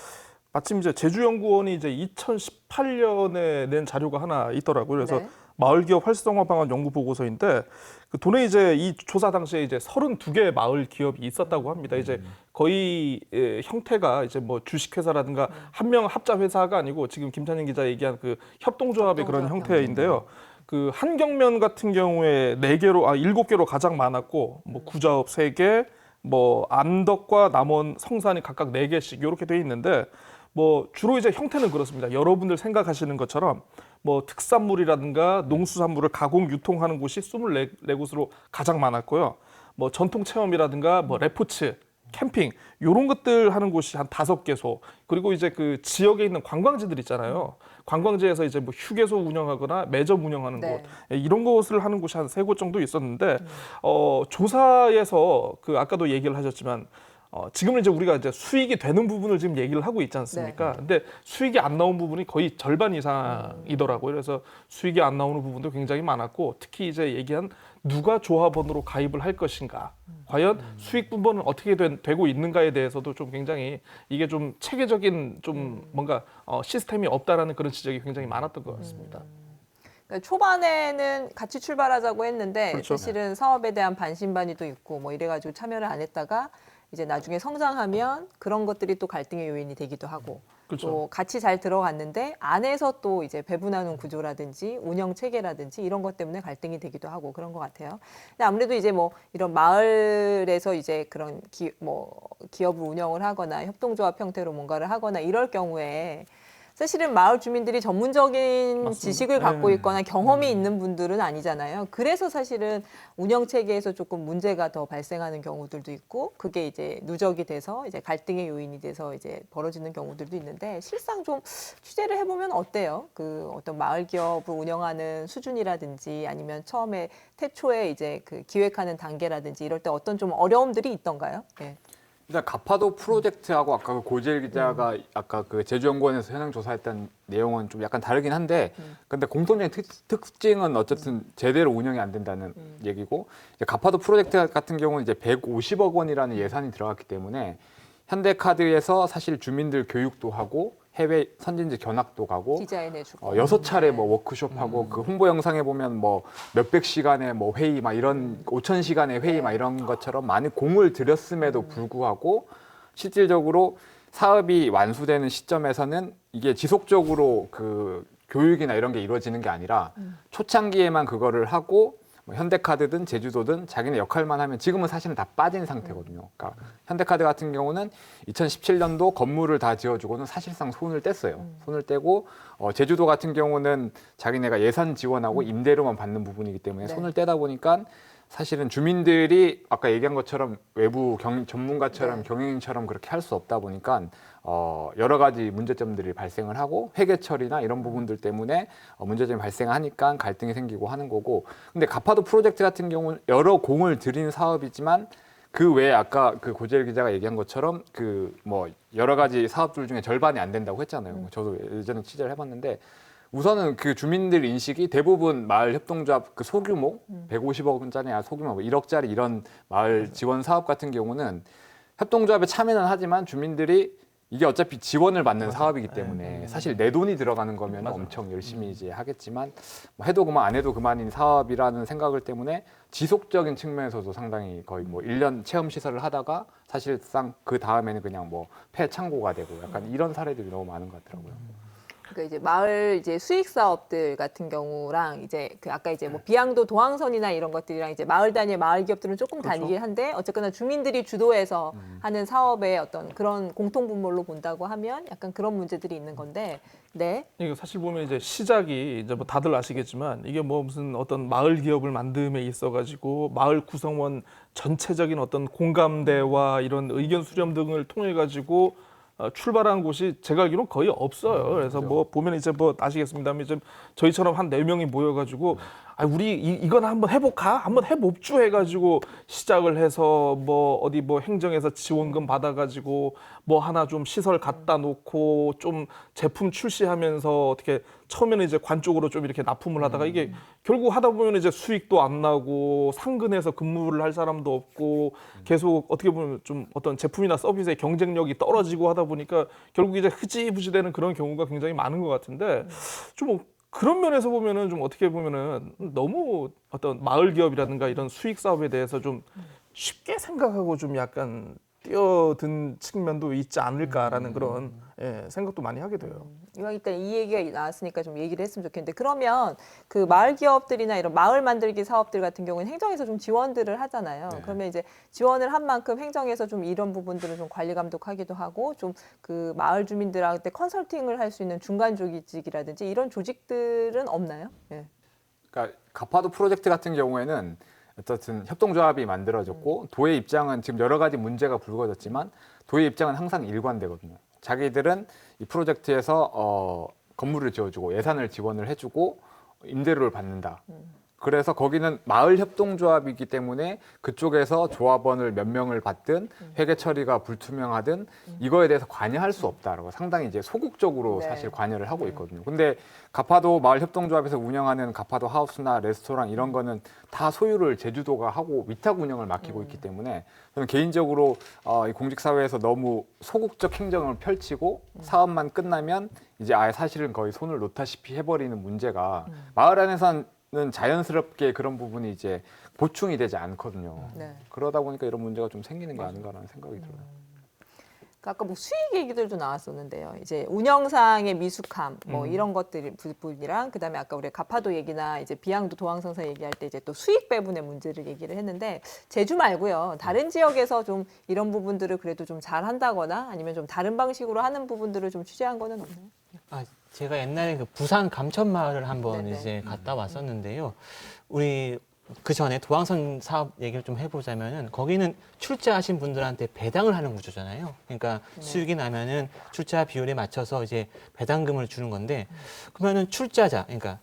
마침 이제 제주연구원이 이제 2018년에 낸 자료가 하나 있더라고요. 그래서 네. 마을 기업 활성화 방안 연구 보고서인데 그 돈에 이제 이 조사 당시에 이제 32개 마을 기업이 있었다고 합니다. 이제 거의 형태가 이제 뭐 주식회사라든가 한 명 합자 회사가 아니고 지금 김찬영 기자 얘기한 그 협동조합의 그런 형태인데요. 그 한경면 같은 경우에 7개로 가장 많았고 뭐 구자업 3개, 뭐 안덕과 남원, 성산이 각각 4개씩 이렇게 돼 있는데 뭐 주로 이제 형태는 그렇습니다. 여러분들 생각하시는 것처럼 뭐 특산물이라든가 농수산물을 가공 유통하는 곳이 24곳으로 가장 많았고요. 뭐 전통 체험이라든가 뭐 레포츠, 캠핑 이런 것들 하는 곳이 한 5개소. 그리고 이제 그 지역에 있는 관광지들 있잖아요. 관광지에서 이제 뭐 휴게소 운영하거나 매점 운영하는 네. 곳 이런 곳을 하는 곳이 한 3곳 정도 있었는데 조사에서 그 아까도 얘기를 하셨지만 지금은 이제 우리가 이제 수익이 되는 부분을 지금 얘기를 하고 있지 않습니까? 근데 수익이 안 나온 부분이 거의 절반 이상이더라고요. 그래서 수익이 안 나오는 부분도 굉장히 많았고 특히 이제 얘기한 누가 조합원으로 가입을 할 것인가, 과연 수익 분배는 어떻게 되고 있는가에 대해서도 좀 굉장히 이게 좀 체계적인 좀 뭔가 시스템이 없다라는 그런 지적이 굉장히 많았던 것 같습니다. 그러니까 초반에는 같이 출발하자고 했는데 그렇죠. 사실은 사업에 대한 반신반의도 있고 뭐 이래가지고 참여를 안 했다가 이제 나중에 성장하면 그런 것들이 또 갈등의 요인이 되기도 하고 그렇죠. 또 같이 잘 들어갔는데 안에서 또 이제 배분하는 구조라든지 운영 체계라든지 이런 것 때문에 갈등이 되기도 하고 그런 것 같아요. 근데 아무래도 이제 뭐 이런 마을에서 이제 그런 기업을 운영을 하거나 협동조합 형태로 뭔가를 하거나 이럴 경우에 사실은 마을 주민들이 전문적인 맞습니다. 지식을 갖고 네. 있거나 경험이 있는 분들은 아니잖아요. 그래서 사실은 운영 체계에서 조금 문제가 더 발생하는 경우들도 있고 그게 이제 누적이 돼서 이제 갈등의 요인이 돼서 이제 벌어지는 경우들도 있는데 실상 좀 취재를 해보면 어때요? 그 어떤 마을 기업을 운영하는 수준이라든지 아니면 처음에 태초에 이제 그 기획하는 단계라든지 이럴 때 어떤 좀 어려움들이 있던가요? 예. 일단 가파도 프로젝트하고 아까 그 고재일 기자가 아까 그 제주연구원에서 현황 조사했던 내용은 좀 약간 다르긴 한데, 근데 공통적인 특징은 어쨌든 제대로 운영이 안 된다는 얘기고, 이제 가파도 프로젝트 같은 경우는 이제 150억 원이라는 예산이 들어갔기 때문에 현대카드에서 사실 주민들 교육도 하고 해외 선진지 견학도 가고 디자인해주고 6차례 뭐 워크숍하고 그 홍보 영상에 보면 뭐 몇백 시간의 뭐 회의 막 이런 5천 시간의 회의 막 이런 것처럼 많은 공을 들였음에도 불구하고 실질적으로 사업이 완수되는 시점에서는 이게 지속적으로 그 교육이나 이런 게 이루어지는 게 아니라 초창기에만 그거를 하고 뭐 현대카드든 제주도든 자기네 역할만 하면 지금은 사실은 다 빠진 상태거든요. 그러니까 현대카드 같은 경우는 2017년도 건물을 다 지어주고는 사실상 손을 뗐어요. 손을 떼고 제주도 같은 경우는 자기네가 예산 지원하고 임대료만 받는 부분이기 때문에 손을 떼다 보니까 사실은 주민들이 아까 얘기한 것처럼 외부 전문가처럼 경영인처럼 그렇게 할 수 없다 보니까 여러 가지 문제점들이 발생을 하고 회계 처리나 이런 부분들 때문에 문제점이 발생하니까 갈등이 생기고 하는 거고. 근데 가파도 프로젝트 같은 경우는 여러 공을 들인 사업이지만 그 외에 아까 그 고재일 기자가 얘기한 것처럼 그 뭐 여러 가지 사업들 중에 절반이 안 된다고 했잖아요. 저도 예전에 취재를 해봤는데 우선은 그 주민들 인식이 대부분 마을 협동조합 그 소규모 150억 원짜리 소규모 1억짜리 이런 마을 지원 사업 같은 경우는 협동조합에 참여는 하지만 주민들이 이게 어차피 지원을 받는 사업이기 때문에 사실 내 돈이 들어가는 거면 엄청 열심히 이제 하겠지만 뭐 해도 그만 안 해도 그만인 사업이라는 생각을 때문에 지속적인 측면에서도 상당히 거의 뭐 1년 체험 시설을 하다가 사실상 그 다음에는 그냥 뭐 폐창고가 되고 약간 이런 사례들이 너무 많은 것 같더라고요. 그러니까 이제 마을 이제 수익 사업들 같은 경우랑 이제 그 아까 이제 뭐 비양도 도항선이나 이런 것들이랑 이제 마을 단위의 마을 기업들은 조금 다르긴 한데 어쨌거나 주민들이 주도해서 하는 사업의 어떤 그런 공통 분모로 본다고 하면 약간 그런 문제들이 있는 건데, 네. 이거 사실 보면 이제 시작이 이제 뭐 다들 아시겠지만 이게 뭐 무슨 어떤 마을 기업을 만듦에 있어가지고 마을 구성원 전체적인 어떤 공감대와 이런 의견 수렴 등을 통해 가지고 출발한 곳이 제가 알기로는 거의 없어요. 그래서 뭐 보면 이제 뭐 아시겠습니다만 이제 저희처럼 한 4명이 모여가지고 우리 이건 한번 해볼까? 한번 해봅주 해가지고 시작을 해서 뭐 어디 뭐 행정에서 지원금 받아가지고 뭐 하나 좀 시설 갖다 놓고 좀 제품 출시하면서 어떻게 처음에는 이제 관 쪽으로 좀 이렇게 납품을 하다가 이게 결국 하다 보면 이제 수익도 안 나고 상근해서 근무를 할 사람도 없고 계속 어떻게 보면 좀 어떤 제품이나 서비스의 경쟁력이 떨어지고 하다 보니까 결국 이제 흐지부지 되는 그런 경우가 굉장히 많은 것 같은데 좀 그런 면에서 보면은 좀 어떻게 보면은 너무 어떤 마을 기업이라든가 이런 수익 사업에 대해서 좀 쉽게 생각하고 좀 약간 뛰어든 측면도 있지 않을까라는 그런 생각도 많이 하게 돼요. 이왕 일단 이 얘기가 나왔으니까 좀 얘기를 했으면 좋겠는데, 그러면 그 마을 기업들이나 이런 마을 만들기 사업들 같은 경우는 행정에서 좀 지원들을 하잖아요. 그러면 이제 지원을 한 만큼 행정에서 좀 이런 부분들을 좀 관리 감독하기도 하고 좀 그 마을 주민들한테 컨설팅을 할 수 있는 중간 조직이라든지 이런 조직들은 없나요? 그러니까 가파도 프로젝트 같은 경우에는 어쨌든 협동조합이 만들어졌고 도의 입장은 지금 여러 가지 문제가 불거졌지만 도의 입장은 항상 일관되거든요. 자기들은 이 프로젝트에서 건물을 지어주고 예산을 지원을 해주고 임대료를 받는다. 그래서 거기는 마을 협동조합이기 때문에 그쪽에서 조합원을 몇 명을 받든 회계 처리가 불투명하든 이거에 대해서 관여할 수 없다라고 상당히 이제 소극적으로 사실 관여를 하고 있거든요. 근데 가파도 마을 협동조합에서 운영하는 가파도 하우스나 레스토랑 이런 거는 다 소유를 제주도가 하고 위탁 운영을 맡기고 있기 때문에 저는 개인적으로 이 공직사회에서 너무 소극적 행정을 펼치고 사업만 끝나면 이제 아예 사실은 거의 손을 놓다시피 해버리는 문제가 마을 안에서는 자연스럽게 그런 부분이 이제 보충이 되지 않거든요. 그러다 보니까 이런 문제가 좀 생기는 게 아닌가라는 생각이 들어요. 아까 뭐 수익 얘기들도 나왔었는데요. 이제 운영상의 미숙함 뭐 이런 것들 부분이랑 그다음에 아까 우리 가파도 얘기나 이제 비양도 도항성사 얘기할 때 이제 또 수익 배분의 문제를 얘기를 했는데 제주 말고요. 다른 지역에서 좀 이런 부분들을 그래도 좀 잘한다거나 아니면 좀 다른 방식으로 하는 부분들을 좀 취재한 거는 없나요? 제가 옛날에 그 부산 감천마을을 한번 이제 갔다 왔었는데요. 우리 그 전에 도항선 사업 얘기를 좀 해보자면은 거기는 출자하신 분들한테 배당을 하는 구조잖아요. 그러니까 수익이 나면은 출자 비율에 맞춰서 이제 배당금을 주는 건데 그러면은 출자자, 그러니까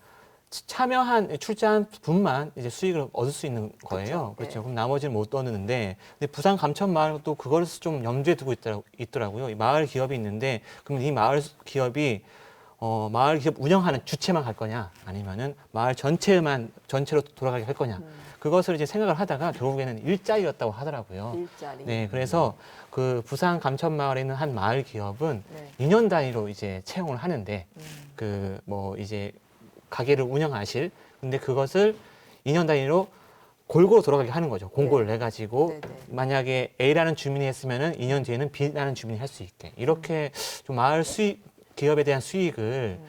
참여한 출자한 분만 이제 수익을 얻을 수 있는 거예요. 그렇죠. 그렇죠. 네. 그럼 나머지는 못 얻는데, 근데 부산 감천마을도 그걸 좀 염두에 두고 있더라고요. 이 마을 기업이 있는데, 그럼 이 마을 기업이 마을 기업 운영하는 주체만 할 거냐, 아니면은 마을 전체로 돌아가게 할 거냐. 그것을 이제 생각을 하다가 결국에는 일자리였다고 하더라고요. 일자리. 네, 그래서 그 부산 감천마을에 있는 한 마을 기업은 네. 2년 단위로 이제 채용을 하는데, 그 뭐 이제 가게를 운영하실, 근데 그것을 2년 단위로 골고루 돌아가게 하는 거죠. 공고를 내 가지고 네, 네. 만약에 A라는 주민이 했으면은 2년 뒤에는 B라는 주민이 할 수 있게, 이렇게 좀 마을 기업에 대한 수익을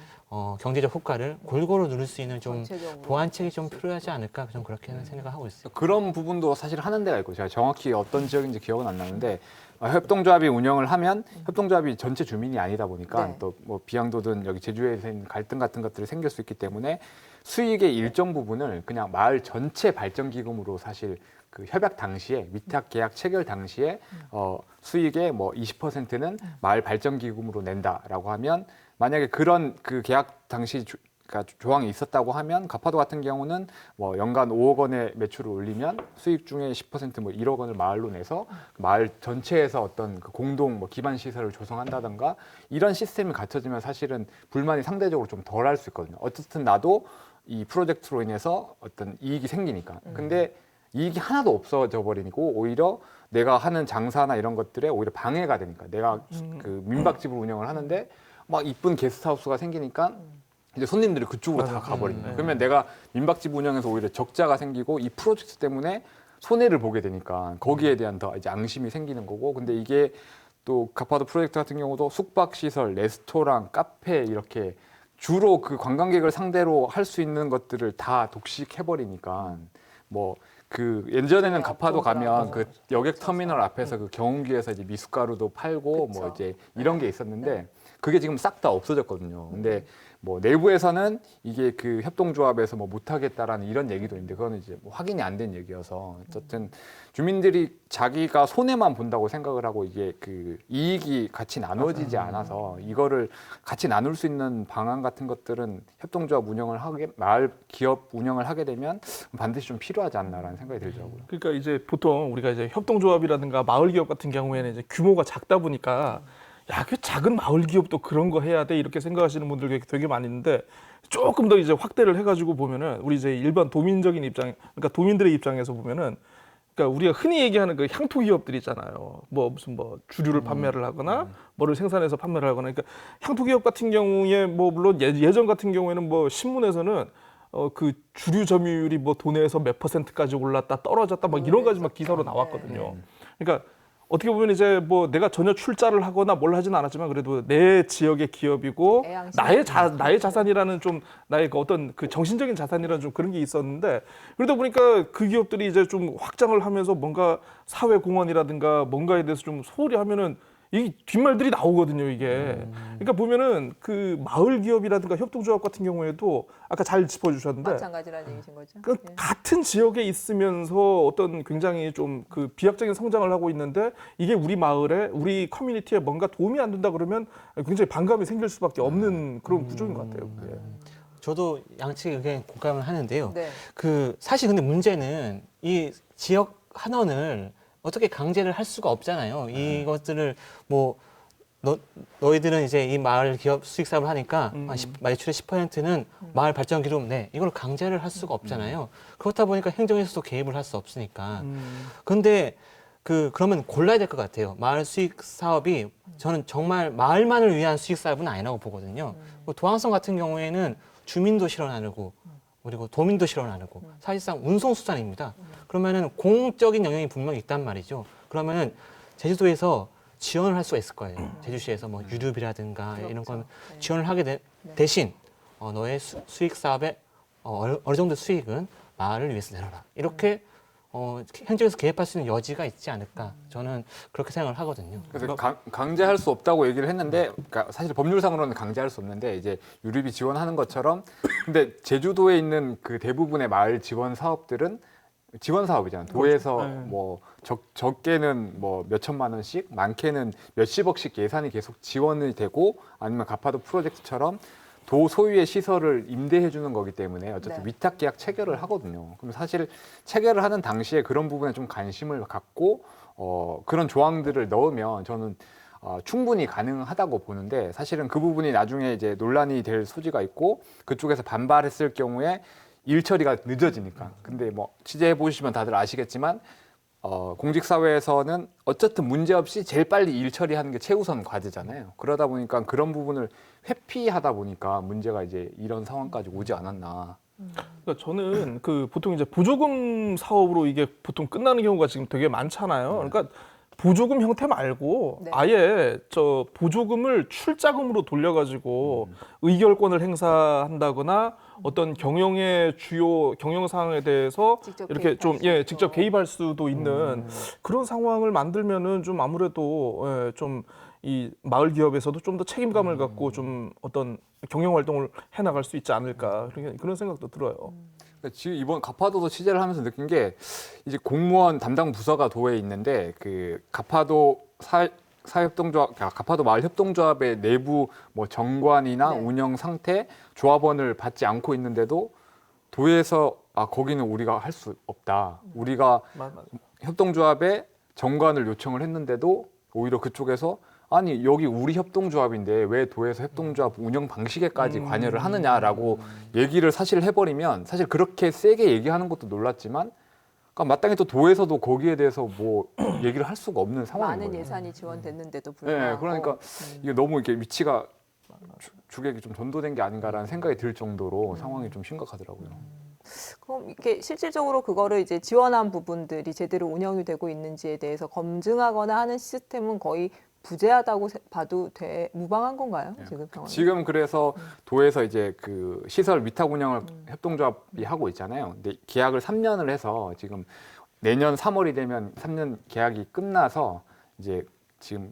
경제적 효과를 골고루 누릴 수 있는 좀 전체적으로. 보완책이 좀 필요하지 않을까, 좀 그렇게 생각을 하고 있어요. 그런 부분도 사실 하는 데가 있고 제가 정확히 어떤 지역인지 기억은 안 나는데 협동조합이 운영을 하면 협동조합이 전체 주민이 아니다 보니까 네. 또 뭐 비양도든 여기 제주에서 있는 갈등 같은 것들이 생길 수 있기 때문에 수익의 일정 부분을 그냥 마을 전체 발전 기금으로 사실 그 협약 당시에 위탁 계약 체결 당시에 수익의 뭐 20%는 마을 발전 기금으로 낸다라고 하면 만약에 그런 그 계약 당시 그러니까 조항이 있었다고 하면 가파도 같은 경우는 뭐 연간 5억 원의 매출을 올리면 수익 중에 10%뭐 1억 원을 마을로 내서 마을 전체에서 어떤 그 공동 뭐 기반 시설을 조성한다든가 이런 시스템이 갖춰지면 사실은 불만이 상대적으로 좀 덜 할 수 있거든요. 어쨌든 나도 이 프로젝트로 인해서 어떤 이익이 생기니까. 근데 이익이 하나도 없어져 버리고 오히려 내가 하는 장사나 이런 것들에 오히려 방해가 되니까 내가 그 민박집을 운영을 하는데 막 이쁜 게스트하우스가 생기니까 이제 손님들이 그쪽으로 다 가버리는 거예요. 그러면 내가 민박집 운영에서 오히려 적자가 생기고 이 프로젝트 때문에 손해를 보게 되니까 거기에 대한 더 이제 앙심이 생기는 거고. 근데 이게 또 가파도 프로젝트 같은 경우도 숙박시설, 레스토랑, 카페 이렇게 주로 그 관광객을 상대로 할 수 있는 것들을 다 독식해버리니까 뭐 그 예전에는 가파도 가면 그 여객 터미널 앞에서 그 경운기에서 이제 미숫가루도 팔고 뭐 이제 이런 게 있었는데 그게 지금 싹 다 없어졌거든요. 근데 뭐 내부에서는 이게 그 협동조합에서 뭐 못하겠다라는 이런 얘기도 있는데 그거는 이제 뭐 확인이 안 된 얘기여서 어쨌든 주민들이 자기가 손해만 본다고 생각을 하고 이게 그 이익이 같이 나눠지지 않아서 이거를 같이 나눌 수 있는 방안 같은 것들은 협동조합 운영을 하게 마을 기업 운영을 하게 되면 반드시 좀 필요하지 않나라는 생각이 들더라고요. 그러니까 이제 보통 우리가 이제 협동조합이라든가 마을 기업 같은 경우에는 이제 규모가 작다 보니까 야, 그 작은 마을 기업도 그런 거 해야 돼 이렇게 생각하시는 분들 되게 많이 있는데 조금 더 이제 확대를 해가지고 보면은 우리 이제 일반 도민적인 입장, 그러니까 도민들의 입장에서 보면은 그러니까 우리가 흔히 얘기하는 그 향토 기업들 있잖아요. 뭐 무슨 뭐 주류를 판매를 하거나 뭐를 생산해서 판매를 하거나. 그러니까 향토 기업 같은 경우에 뭐 물론 예전 같은 경우에는 뭐 신문에서는 그 주류 점유율이 뭐 도내에서 몇 %까지 올랐다 떨어졌다 막 이런 가지 막 기사로 나왔거든요. 그러니까 어떻게 보면 이제 뭐 내가 전혀 출자를 하거나 뭘 하지는 않았지만 그래도 내 지역의 기업이고 나의 자산이라는 좀 나의 그 어떤 그 정신적인 자산이라는 좀 그런 게 있었는데 그러다 보니까 그 기업들이 이제 좀 확장을 하면서 뭔가 사회 공헌이라든가 뭔가에 대해서 좀 소홀히 하면은 이 뒷말들이 나오거든요, 이게. 그러니까 보면은 그 마을 기업이라든가 협동조합 같은 경우에도 아까 잘 짚어주셨는데 마찬가지라는 얘기신 거죠? 그 같은 지역에 있으면서 어떤 굉장히 좀 그 비약적인 성장을 하고 있는데 이게 우리 마을에 우리 커뮤니티에 뭔가 도움이 안 된다 그러면 굉장히 반감이 생길 수밖에 없는 그런 구조인 것 같아요. 그게. 저도 양측 의견에 공감을 하는데요. 네. 그 사실 근데 문제는 이 지역 환원을 어떻게 강제를 할 수가 없잖아요. 이것들을 뭐 너희들은 이제 이 마을 기업 수익 사업을 하니까 매출의 10%는 마을 발전 기금 내 이걸 강제를 할 수가 없잖아요. 그렇다 보니까 행정에서도 개입을 할 수 없으니까. 그런데 그러면 골라야 될 것 같아요. 마을 수익 사업이 저는 정말 마을만을 위한 수익 사업은 아니라고 보거든요. 뭐 도항성 같은 경우에는 주민도 실어 나누고 그리고 도민도 실어 나누고 사실상 운송수단입니다. 그러면은 공적인 영역이 분명히 있단 말이죠. 그러면은 제주도에서 지원을 할 수가 있을 거예요. 제주시에서 뭐 유류비라든가 이런 건 지원을 하게 대신 너의 수익 사업의 어느 정도 수익은 마을을 위해서 내놔라. 이렇게 행정에서 개입할 수 있는 여지가 있지 않을까. 저는 그렇게 생각을 하거든요. 그래서 강제할 수 없다고 얘기를 했는데, 그러니까 사실 법률상으로는 강제할 수 없는데 이제 유류비 지원하는 것처럼, 근데 제주도에 있는 그 대부분의 마을 지원 사업들은 지원 사업이잖아요. 도에서 뭐 적게는 뭐 몇천만 원씩, 많게는 몇십억씩 예산이 계속 지원이 되고, 아니면 가파도 프로젝트처럼 도 소유의 시설을 임대해 주는 거기 때문에 어쨌든 네. 위탁 계약 체결을 하거든요. 그럼 사실 체결을 하는 당시에 그런 부분에 좀 관심을 갖고 그런 조항들을 넣으면 저는 충분히 가능하다고 보는데 사실은 그 부분이 나중에 이제 논란이 될 소지가 있고 그쪽에서 반발했을 경우에 일 처리가 늦어지니까. 근데 뭐 취재해 보시면 다들 아시겠지만 공직사회에서는 어쨌든 문제없이 제일 빨리 일 처리하는 게 최우선 과제잖아요. 그러다 보니까 그런 부분을 회피하다 보니까 문제가 이제 이런 상황까지 오지 않았나. 그러니까 저는 그 보통 이제 보조금 사업으로 이게 보통 끝나는 경우가 지금 되게 많잖아요. 그러니까 보조금 형태 말고 네. 아예 저 보조금을 출자금으로 돌려가지고 의결권을 행사한다거나 어떤 경영의 주요 경영 사항에 대해서 직접 이렇게 좀 개입할 수 있고. 직접 개입할 수도 있는 그런 상황을 만들면은 좀 아무래도 좀 이 마을 기업에서도 좀 더 책임감을 갖고 좀 어떤 경영 활동을 해 나갈 수 있지 않을까 그런 생각도 들어요. 그러니까 지금 이번 가파도도 취재를 하면서 느낀 게 이제 공무원 담당 부서가 도에 있는데 그 가파도 사협동조합, 가파도 마을 협동조합의 내부 뭐 정관이나 네. 운영 상태, 조합원을 받지 않고 있는데도 도에서 거기는 우리가 할 수 없다. 우리가 맞아. 협동조합에 정관을 요청을 했는데도 오히려 그쪽에서 아니 여기 우리 협동조합인데 왜 도에서 협동조합 운영 방식에까지 관여를 하느냐라고 얘기를 사실 해버리면 사실 그렇게 세게 얘기하는 것도 놀랐지만 그러니까 마땅히 또 도에서도 거기에 대해서 뭐 얘기를 할 수가 없는 상황인 많은 거예요. 예산이 지원됐는데도 네, 불구하고. 그러니까 이게 너무 이렇게 위치가 주객이 좀 전도된 게 아닌가라는 생각이 들 정도로 상황이 좀 심각하더라고요. 그럼 이렇게 실질적으로 그거를 이제 지원한 부분들이 제대로 운영이 되고 있는지에 대해서 검증하거나 하는 시스템은 거의 부재하다고 봐도 무방한 건가요? 지금 상황? 지금 그래서 도에서 이제 그 시설 위탁 운영을 협동조합이 하고 있잖아요. 근데 계약을 3년을 해서 지금 내년 3월이 되면 3년 계약이 끝나서 이제 지금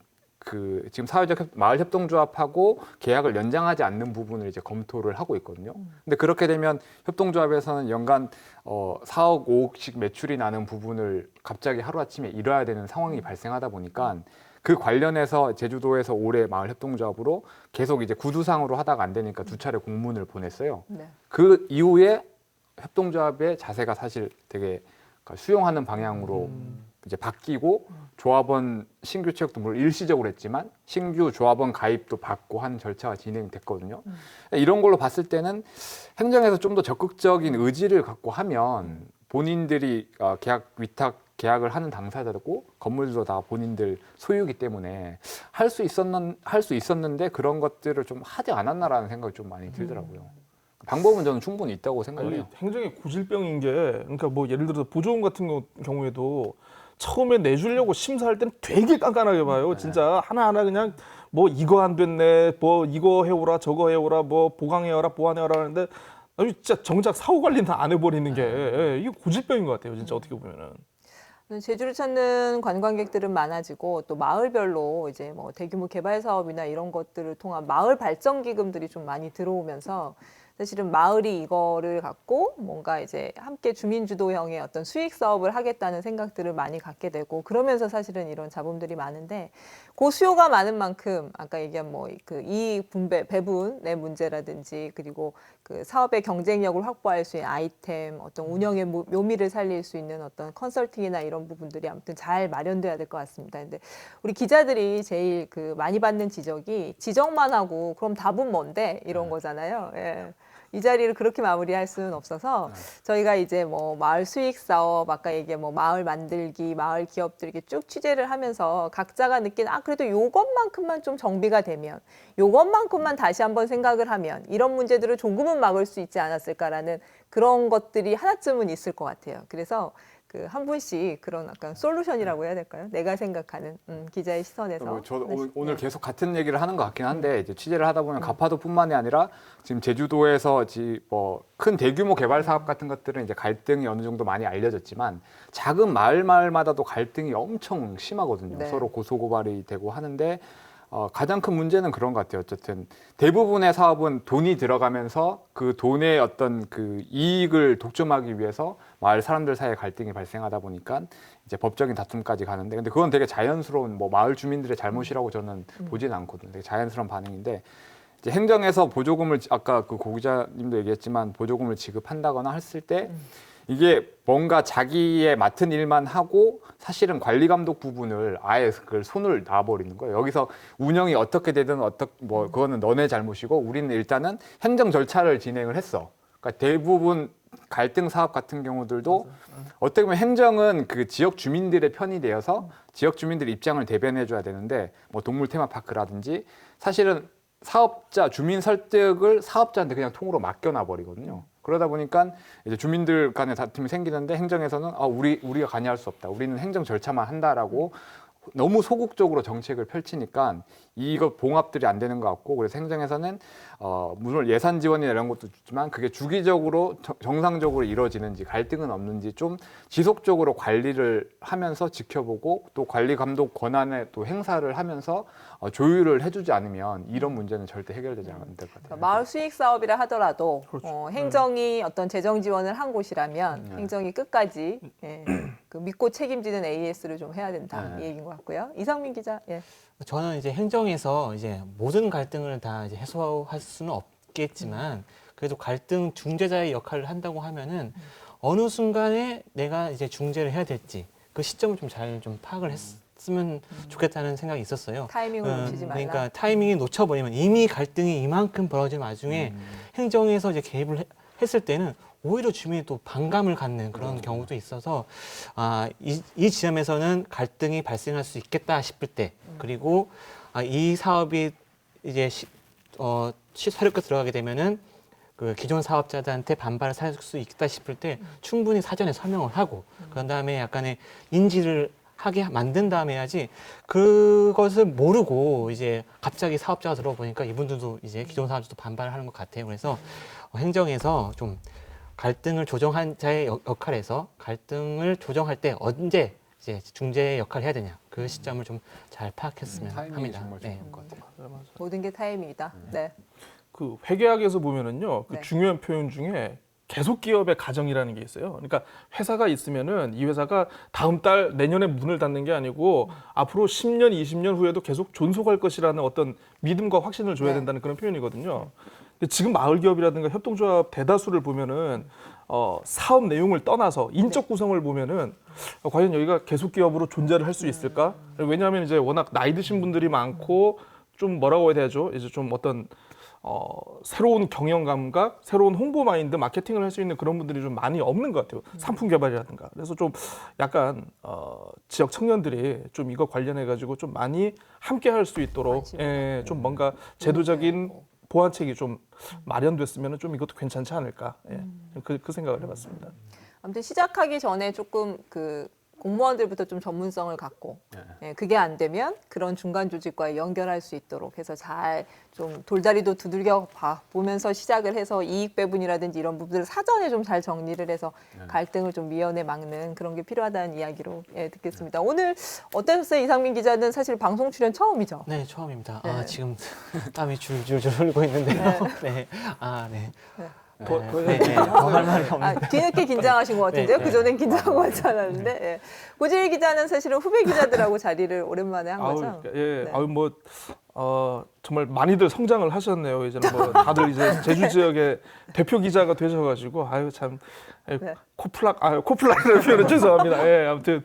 사회적 마을 협동조합하고 계약을 연장하지 않는 부분을 이제 검토를 하고 있거든요. 근데 그렇게 되면 협동조합에서는 연간 4억, 5억씩 매출이 나는 부분을 갑자기 하루아침에 잃어야 되는 상황이 발생하다 보니까 그 관련해서 제주도에서 올해 마을 협동조합으로 계속 이제 구두상으로 하다가 안 되니까 2차례 공문을 보냈어요. 네. 그 이후에 협동조합의 자세가 사실 되게 수용하는 방향으로 이제 바뀌고 조합원 신규 채용도 물론 일시적으로 했지만 신규 조합원 가입도 받고 한 절차가 진행됐거든요. 이런 걸로 봤을 때는 행정에서 좀 더 적극적인 의지를 갖고 하면 본인들이 위탁 계약을 하는 당사자고 건물도 다 본인들 소유이기 때문에 할 수 있었는데 그런 것들을 좀 하지 않았나라는 생각이 좀 많이 들더라고요. 방법은 저는 충분히 있다고 생각해요. 아니, 행정의 고질병인 게 그러니까 뭐 예를 들어서 보조금 같은 경우에도 처음에 내주려고 심사할 때는 되게 깐깐하게 봐요. 진짜 하나하나 그냥 뭐 이거 안 됐네, 뭐 이거 해오라, 저거 해오라, 뭐 보강해오라, 보완해오라 하는데 진짜 정작 사후 관리는 다 안 해버리는 게 이게 고질병인 것 같아요. 진짜 어떻게 보면은. 제주를 찾는 관광객들은 많아지고 또 마을별로 이제 뭐 대규모 개발 사업이나 이런 것들을 통한 마을 발전 기금들이 좀 많이 들어오면서 사실은 마을이 이거를 갖고 뭔가 이제 함께 주민 주도형의 어떤 수익 사업을 하겠다는 생각들을 많이 갖게 되고 그러면서 사실은 이런 잡음들이 많은데 그 수요가 많은 만큼 아까 얘기한 뭐 그 이익 분배 배분의 문제라든지 그리고 그 사업의 경쟁력을 확보할 수 있는 아이템 어떤 운영의 묘미를 살릴 수 있는 어떤 컨설팅이나 이런 부분들이 아무튼 잘 마련돼야 될 것 같습니다. 근데 우리 기자들이 제일 그 많이 받는 지적이 지적만 하고 그럼 답은 뭔데 이런 거잖아요. 예. 이 자리를 그렇게 마무리할 수는 없어서 저희가 이제 뭐 마을 수익 사업 아까 얘기한 뭐 마을 만들기 마을 기업들 이렇게 쭉 취재를 하면서 각자가 느낀 그래도 요것만큼만 좀 정비가 되면 요것만큼만 다시 한번 생각을 하면 이런 문제들을 조금은 막을 수 있지 않았을까라는 그런 것들이 하나쯤은 있을 것 같아요. 그래서 그 한 분씩 그런 약간 솔루션이라고 해야 될까요? 내가 생각하는 기자의 시선에서. 저도 오늘 계속 같은 얘기를 하는 것 같긴 한데 이제 취재를 하다 보면 가파도뿐만이 아니라 지금 제주도에서 큰 대규모 개발 사업 같은 것들은 이제 갈등이 어느 정도 많이 알려졌지만 작은 마을마다도 갈등이 엄청 심하거든요. 네. 서로 고소고발이 되고 하는데 가장 큰 문제는 그런 것 같아요. 어쨌든 대부분의 사업은 돈이 들어가면서 그 돈의 어떤 그 이익을 독점하기 위해서 마을 사람들 사이에 갈등이 발생하다 보니까 이제 법적인 다툼까지 가는데 근데 그건 되게 자연스러운 뭐 마을 주민들의 잘못이라고 저는 보지는 않거든요. 되게 자연스러운 반응인데 이제 행정에서 보조금을 아까 그 고 기자님도 얘기했지만 보조금을 지급한다거나 했을 때 이게 뭔가 자기의 맡은 일만 하고 사실은 관리 감독 부분을 아예 그걸 손을 놔버리는 거예요. 여기서 운영이 어떻게 되든 뭐 그거는 너네 잘못이고 우리는 일단은 행정 절차를 진행을 했어. 그러니까 대부분 갈등 사업 같은 경우들도 어떻게 보면 행정은 그 지역 주민들의 편이 되어서 지역 주민들 입장을 대변해 줘야 되는데 뭐 동물 테마파크라든지 사실은 사업자 주민 설득을 사업자한테 그냥 통으로 맡겨놔 버리거든요. 그러다 보니까 이제 주민들 간에 다툼이 생기는데 행정에서는 우리가 관여할 수 없다. 우리는 행정 절차만 한다라고 너무 소극적으로 정책을 펼치니까 이거 봉합들이 안 되는 것 같고 그래서 행정에서는 물론 예산 지원이나 이런 것도 좋지만 그게 주기적으로 정상적으로 이루어지는지 갈등은 없는지 좀 지속적으로 관리를 하면서 지켜보고 또 관리 감독 권한에 또 행사를 하면서 조율을 해주지 않으면 이런 문제는 절대 해결되지 않을 것 같아요. 그러니까 마을 수익 사업이라 하더라도 그렇죠. 행정이 어떤 재정 지원을 한 곳이라면 행정이 끝까지 그 믿고 책임지는 AS를 좀 해야 된다 이 얘기인 것 같고요. 이상민 기자. 예. 저는 이제 행정에서 이제 모든 갈등을 다 이제 해소할 수는 없겠지만 그래도 갈등 중재자의 역할을 한다고 하면은 어느 순간에 내가 이제 중재를 해야 될지 그 시점을 좀 잘 좀 파악을 했으면 좋겠다는 생각이 있었어요. 타이밍을 놓치지 말라. 그러니까 타이밍이 놓쳐버리면 이미 갈등이 이만큼 벌어진 와중에 행정에서 이제 개입을 했을 때는 오히려 주민이 또 반감을 갖는 그런 경우도 있어서 이 지점에서는 갈등이 발생할 수 있겠다 싶을 때 그리고 이 사업이 이제 세력化들어가게 되면은 그 기존 사업자들한테 반발을 살 수 있겠다 싶을 때 충분히 사전에 설명을 하고 그런 다음에 약간의 인지를 하게 만든 다음에 해야지 그것을 모르고 이제 갑자기 사업자가 들어보니까 이분들도 이제 기존 사업자도 반발을 하는 것 같아요. 그래서 행정에서 좀 갈등을 조정한 자의 역할에서 갈등을 조정할 때 언제 이제 중재의 역할을 해야 되냐 그 시점을 좀 잘 파악했으면 타이밍이 합니다. 정말 네. 중요한 것 같아요. 모든 게 타이밍이다. 네. 그 회계학에서 보면은요, 그 네. 중요한 표현 중에 계속 기업의 가정이라는 게 있어요. 그러니까 회사가 있으면은 이 회사가 다음 달 내년에 문을 닫는 게 아니고 앞으로 10년, 20년 후에도 계속 존속할 것이라는 어떤 믿음과 확신을 줘야 네. 된다는 그런 표현이거든요. 근데 지금 마을 기업이라든가 협동조합 대다수를 보면은 사업 내용을 떠나서 인적 구성을 보면은 과연 여기가 계속 기업으로 존재를 할 수 있을까? 왜냐하면 이제 워낙 나이 드신 분들이 많고 좀 뭐라고 해야 되죠? 이제 좀 어떤 새로운 경영 감각, 새로운 홍보 마인드, 마케팅을 할 수 있는 그런 분들이 좀 많이 없는 것 같아요. 상품 개발이라든가. 그래서 좀 약간 지역 청년들이 좀 이거 관련해 가지고 좀 많이 함께 할 수 있도록 좀 뭔가 제도적인 보완책이 좀 마련됐으면 좀 이것도 괜찮지 않을까. 그 생각을 해봤습니다. 아무튼 시작하기 전에 조금 그 공무원들부터 좀 전문성을 갖고 그게 안 되면 그런 중간 조직과 연결할 수 있도록 해서 잘 좀 돌다리도 두들겨 보면서 시작을 해서 이익 배분이라든지 이런 부분들을 사전에 좀 잘 정리를 해서 갈등을 좀 미연에 막는 그런 게 필요하다는 이야기로 듣겠습니다. 오늘 어떠셨어요? 이상민 기자는 사실 방송 출연 처음이죠? 네, 처음입니다. 네. 지금 땀이 줄줄줄 흐르고 있는데요. 네. 네. 더할 말이 없네요. 뒤늦게 긴장하신 것 같은데요. 네. 그전엔 긴장하고 하지 않았는데. 고재일 기자는 사실은 후배 기자들하고 자리를 오랜만에 한 거죠? 예, 네. 뭐 정말 많이들 성장을 하셨네요. 이제는 뭐 다들 이제 제주 지역의 대표 기자가 되셔가지고 참 네. 코플락이라는 표현은 죄송합니다. 아무튼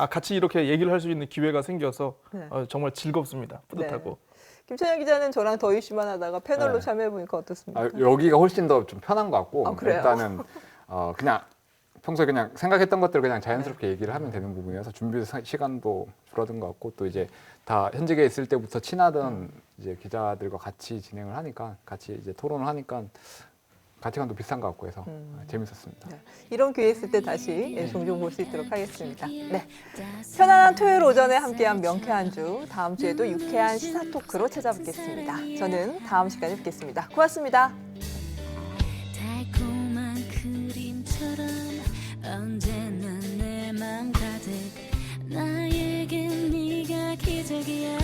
같이 이렇게 얘기를 할 수 있는 기회가 생겨서 네. 정말 즐겁습니다. 뿌듯하고. 김천영 기자는 저랑 더 이슈만 하다가 패널로 네. 참여해보니까 어떻습니까? 여기가 훨씬 더 좀 편한 것 같고 그래요? 일단은 그냥 평소에 그냥 생각했던 것들을 그냥 자연스럽게 얘기를 하면 되는 부분이어서 준비 시간도 줄어든 것 같고 또 이제 다 현직에 있을 때부터 친하던 이제 기자들과 같이 진행을 하니까 같이 이제 토론을 하니까 가치관도 비슷한 것 같고 해서 재밌었습니다. 네. 이런 기회 있을 때 다시 종종 볼 수 있도록 하겠습니다. 네. 편안한 토요일 오전에 함께한 명쾌한 주, 다음 주에도 유쾌한 시사 토크로 찾아뵙겠습니다. 저는 다음 시간에 뵙겠습니다. 고맙습니다. 달콤한 그림처럼 언제나 내 맘 가득 나에겐 네가 기적이야.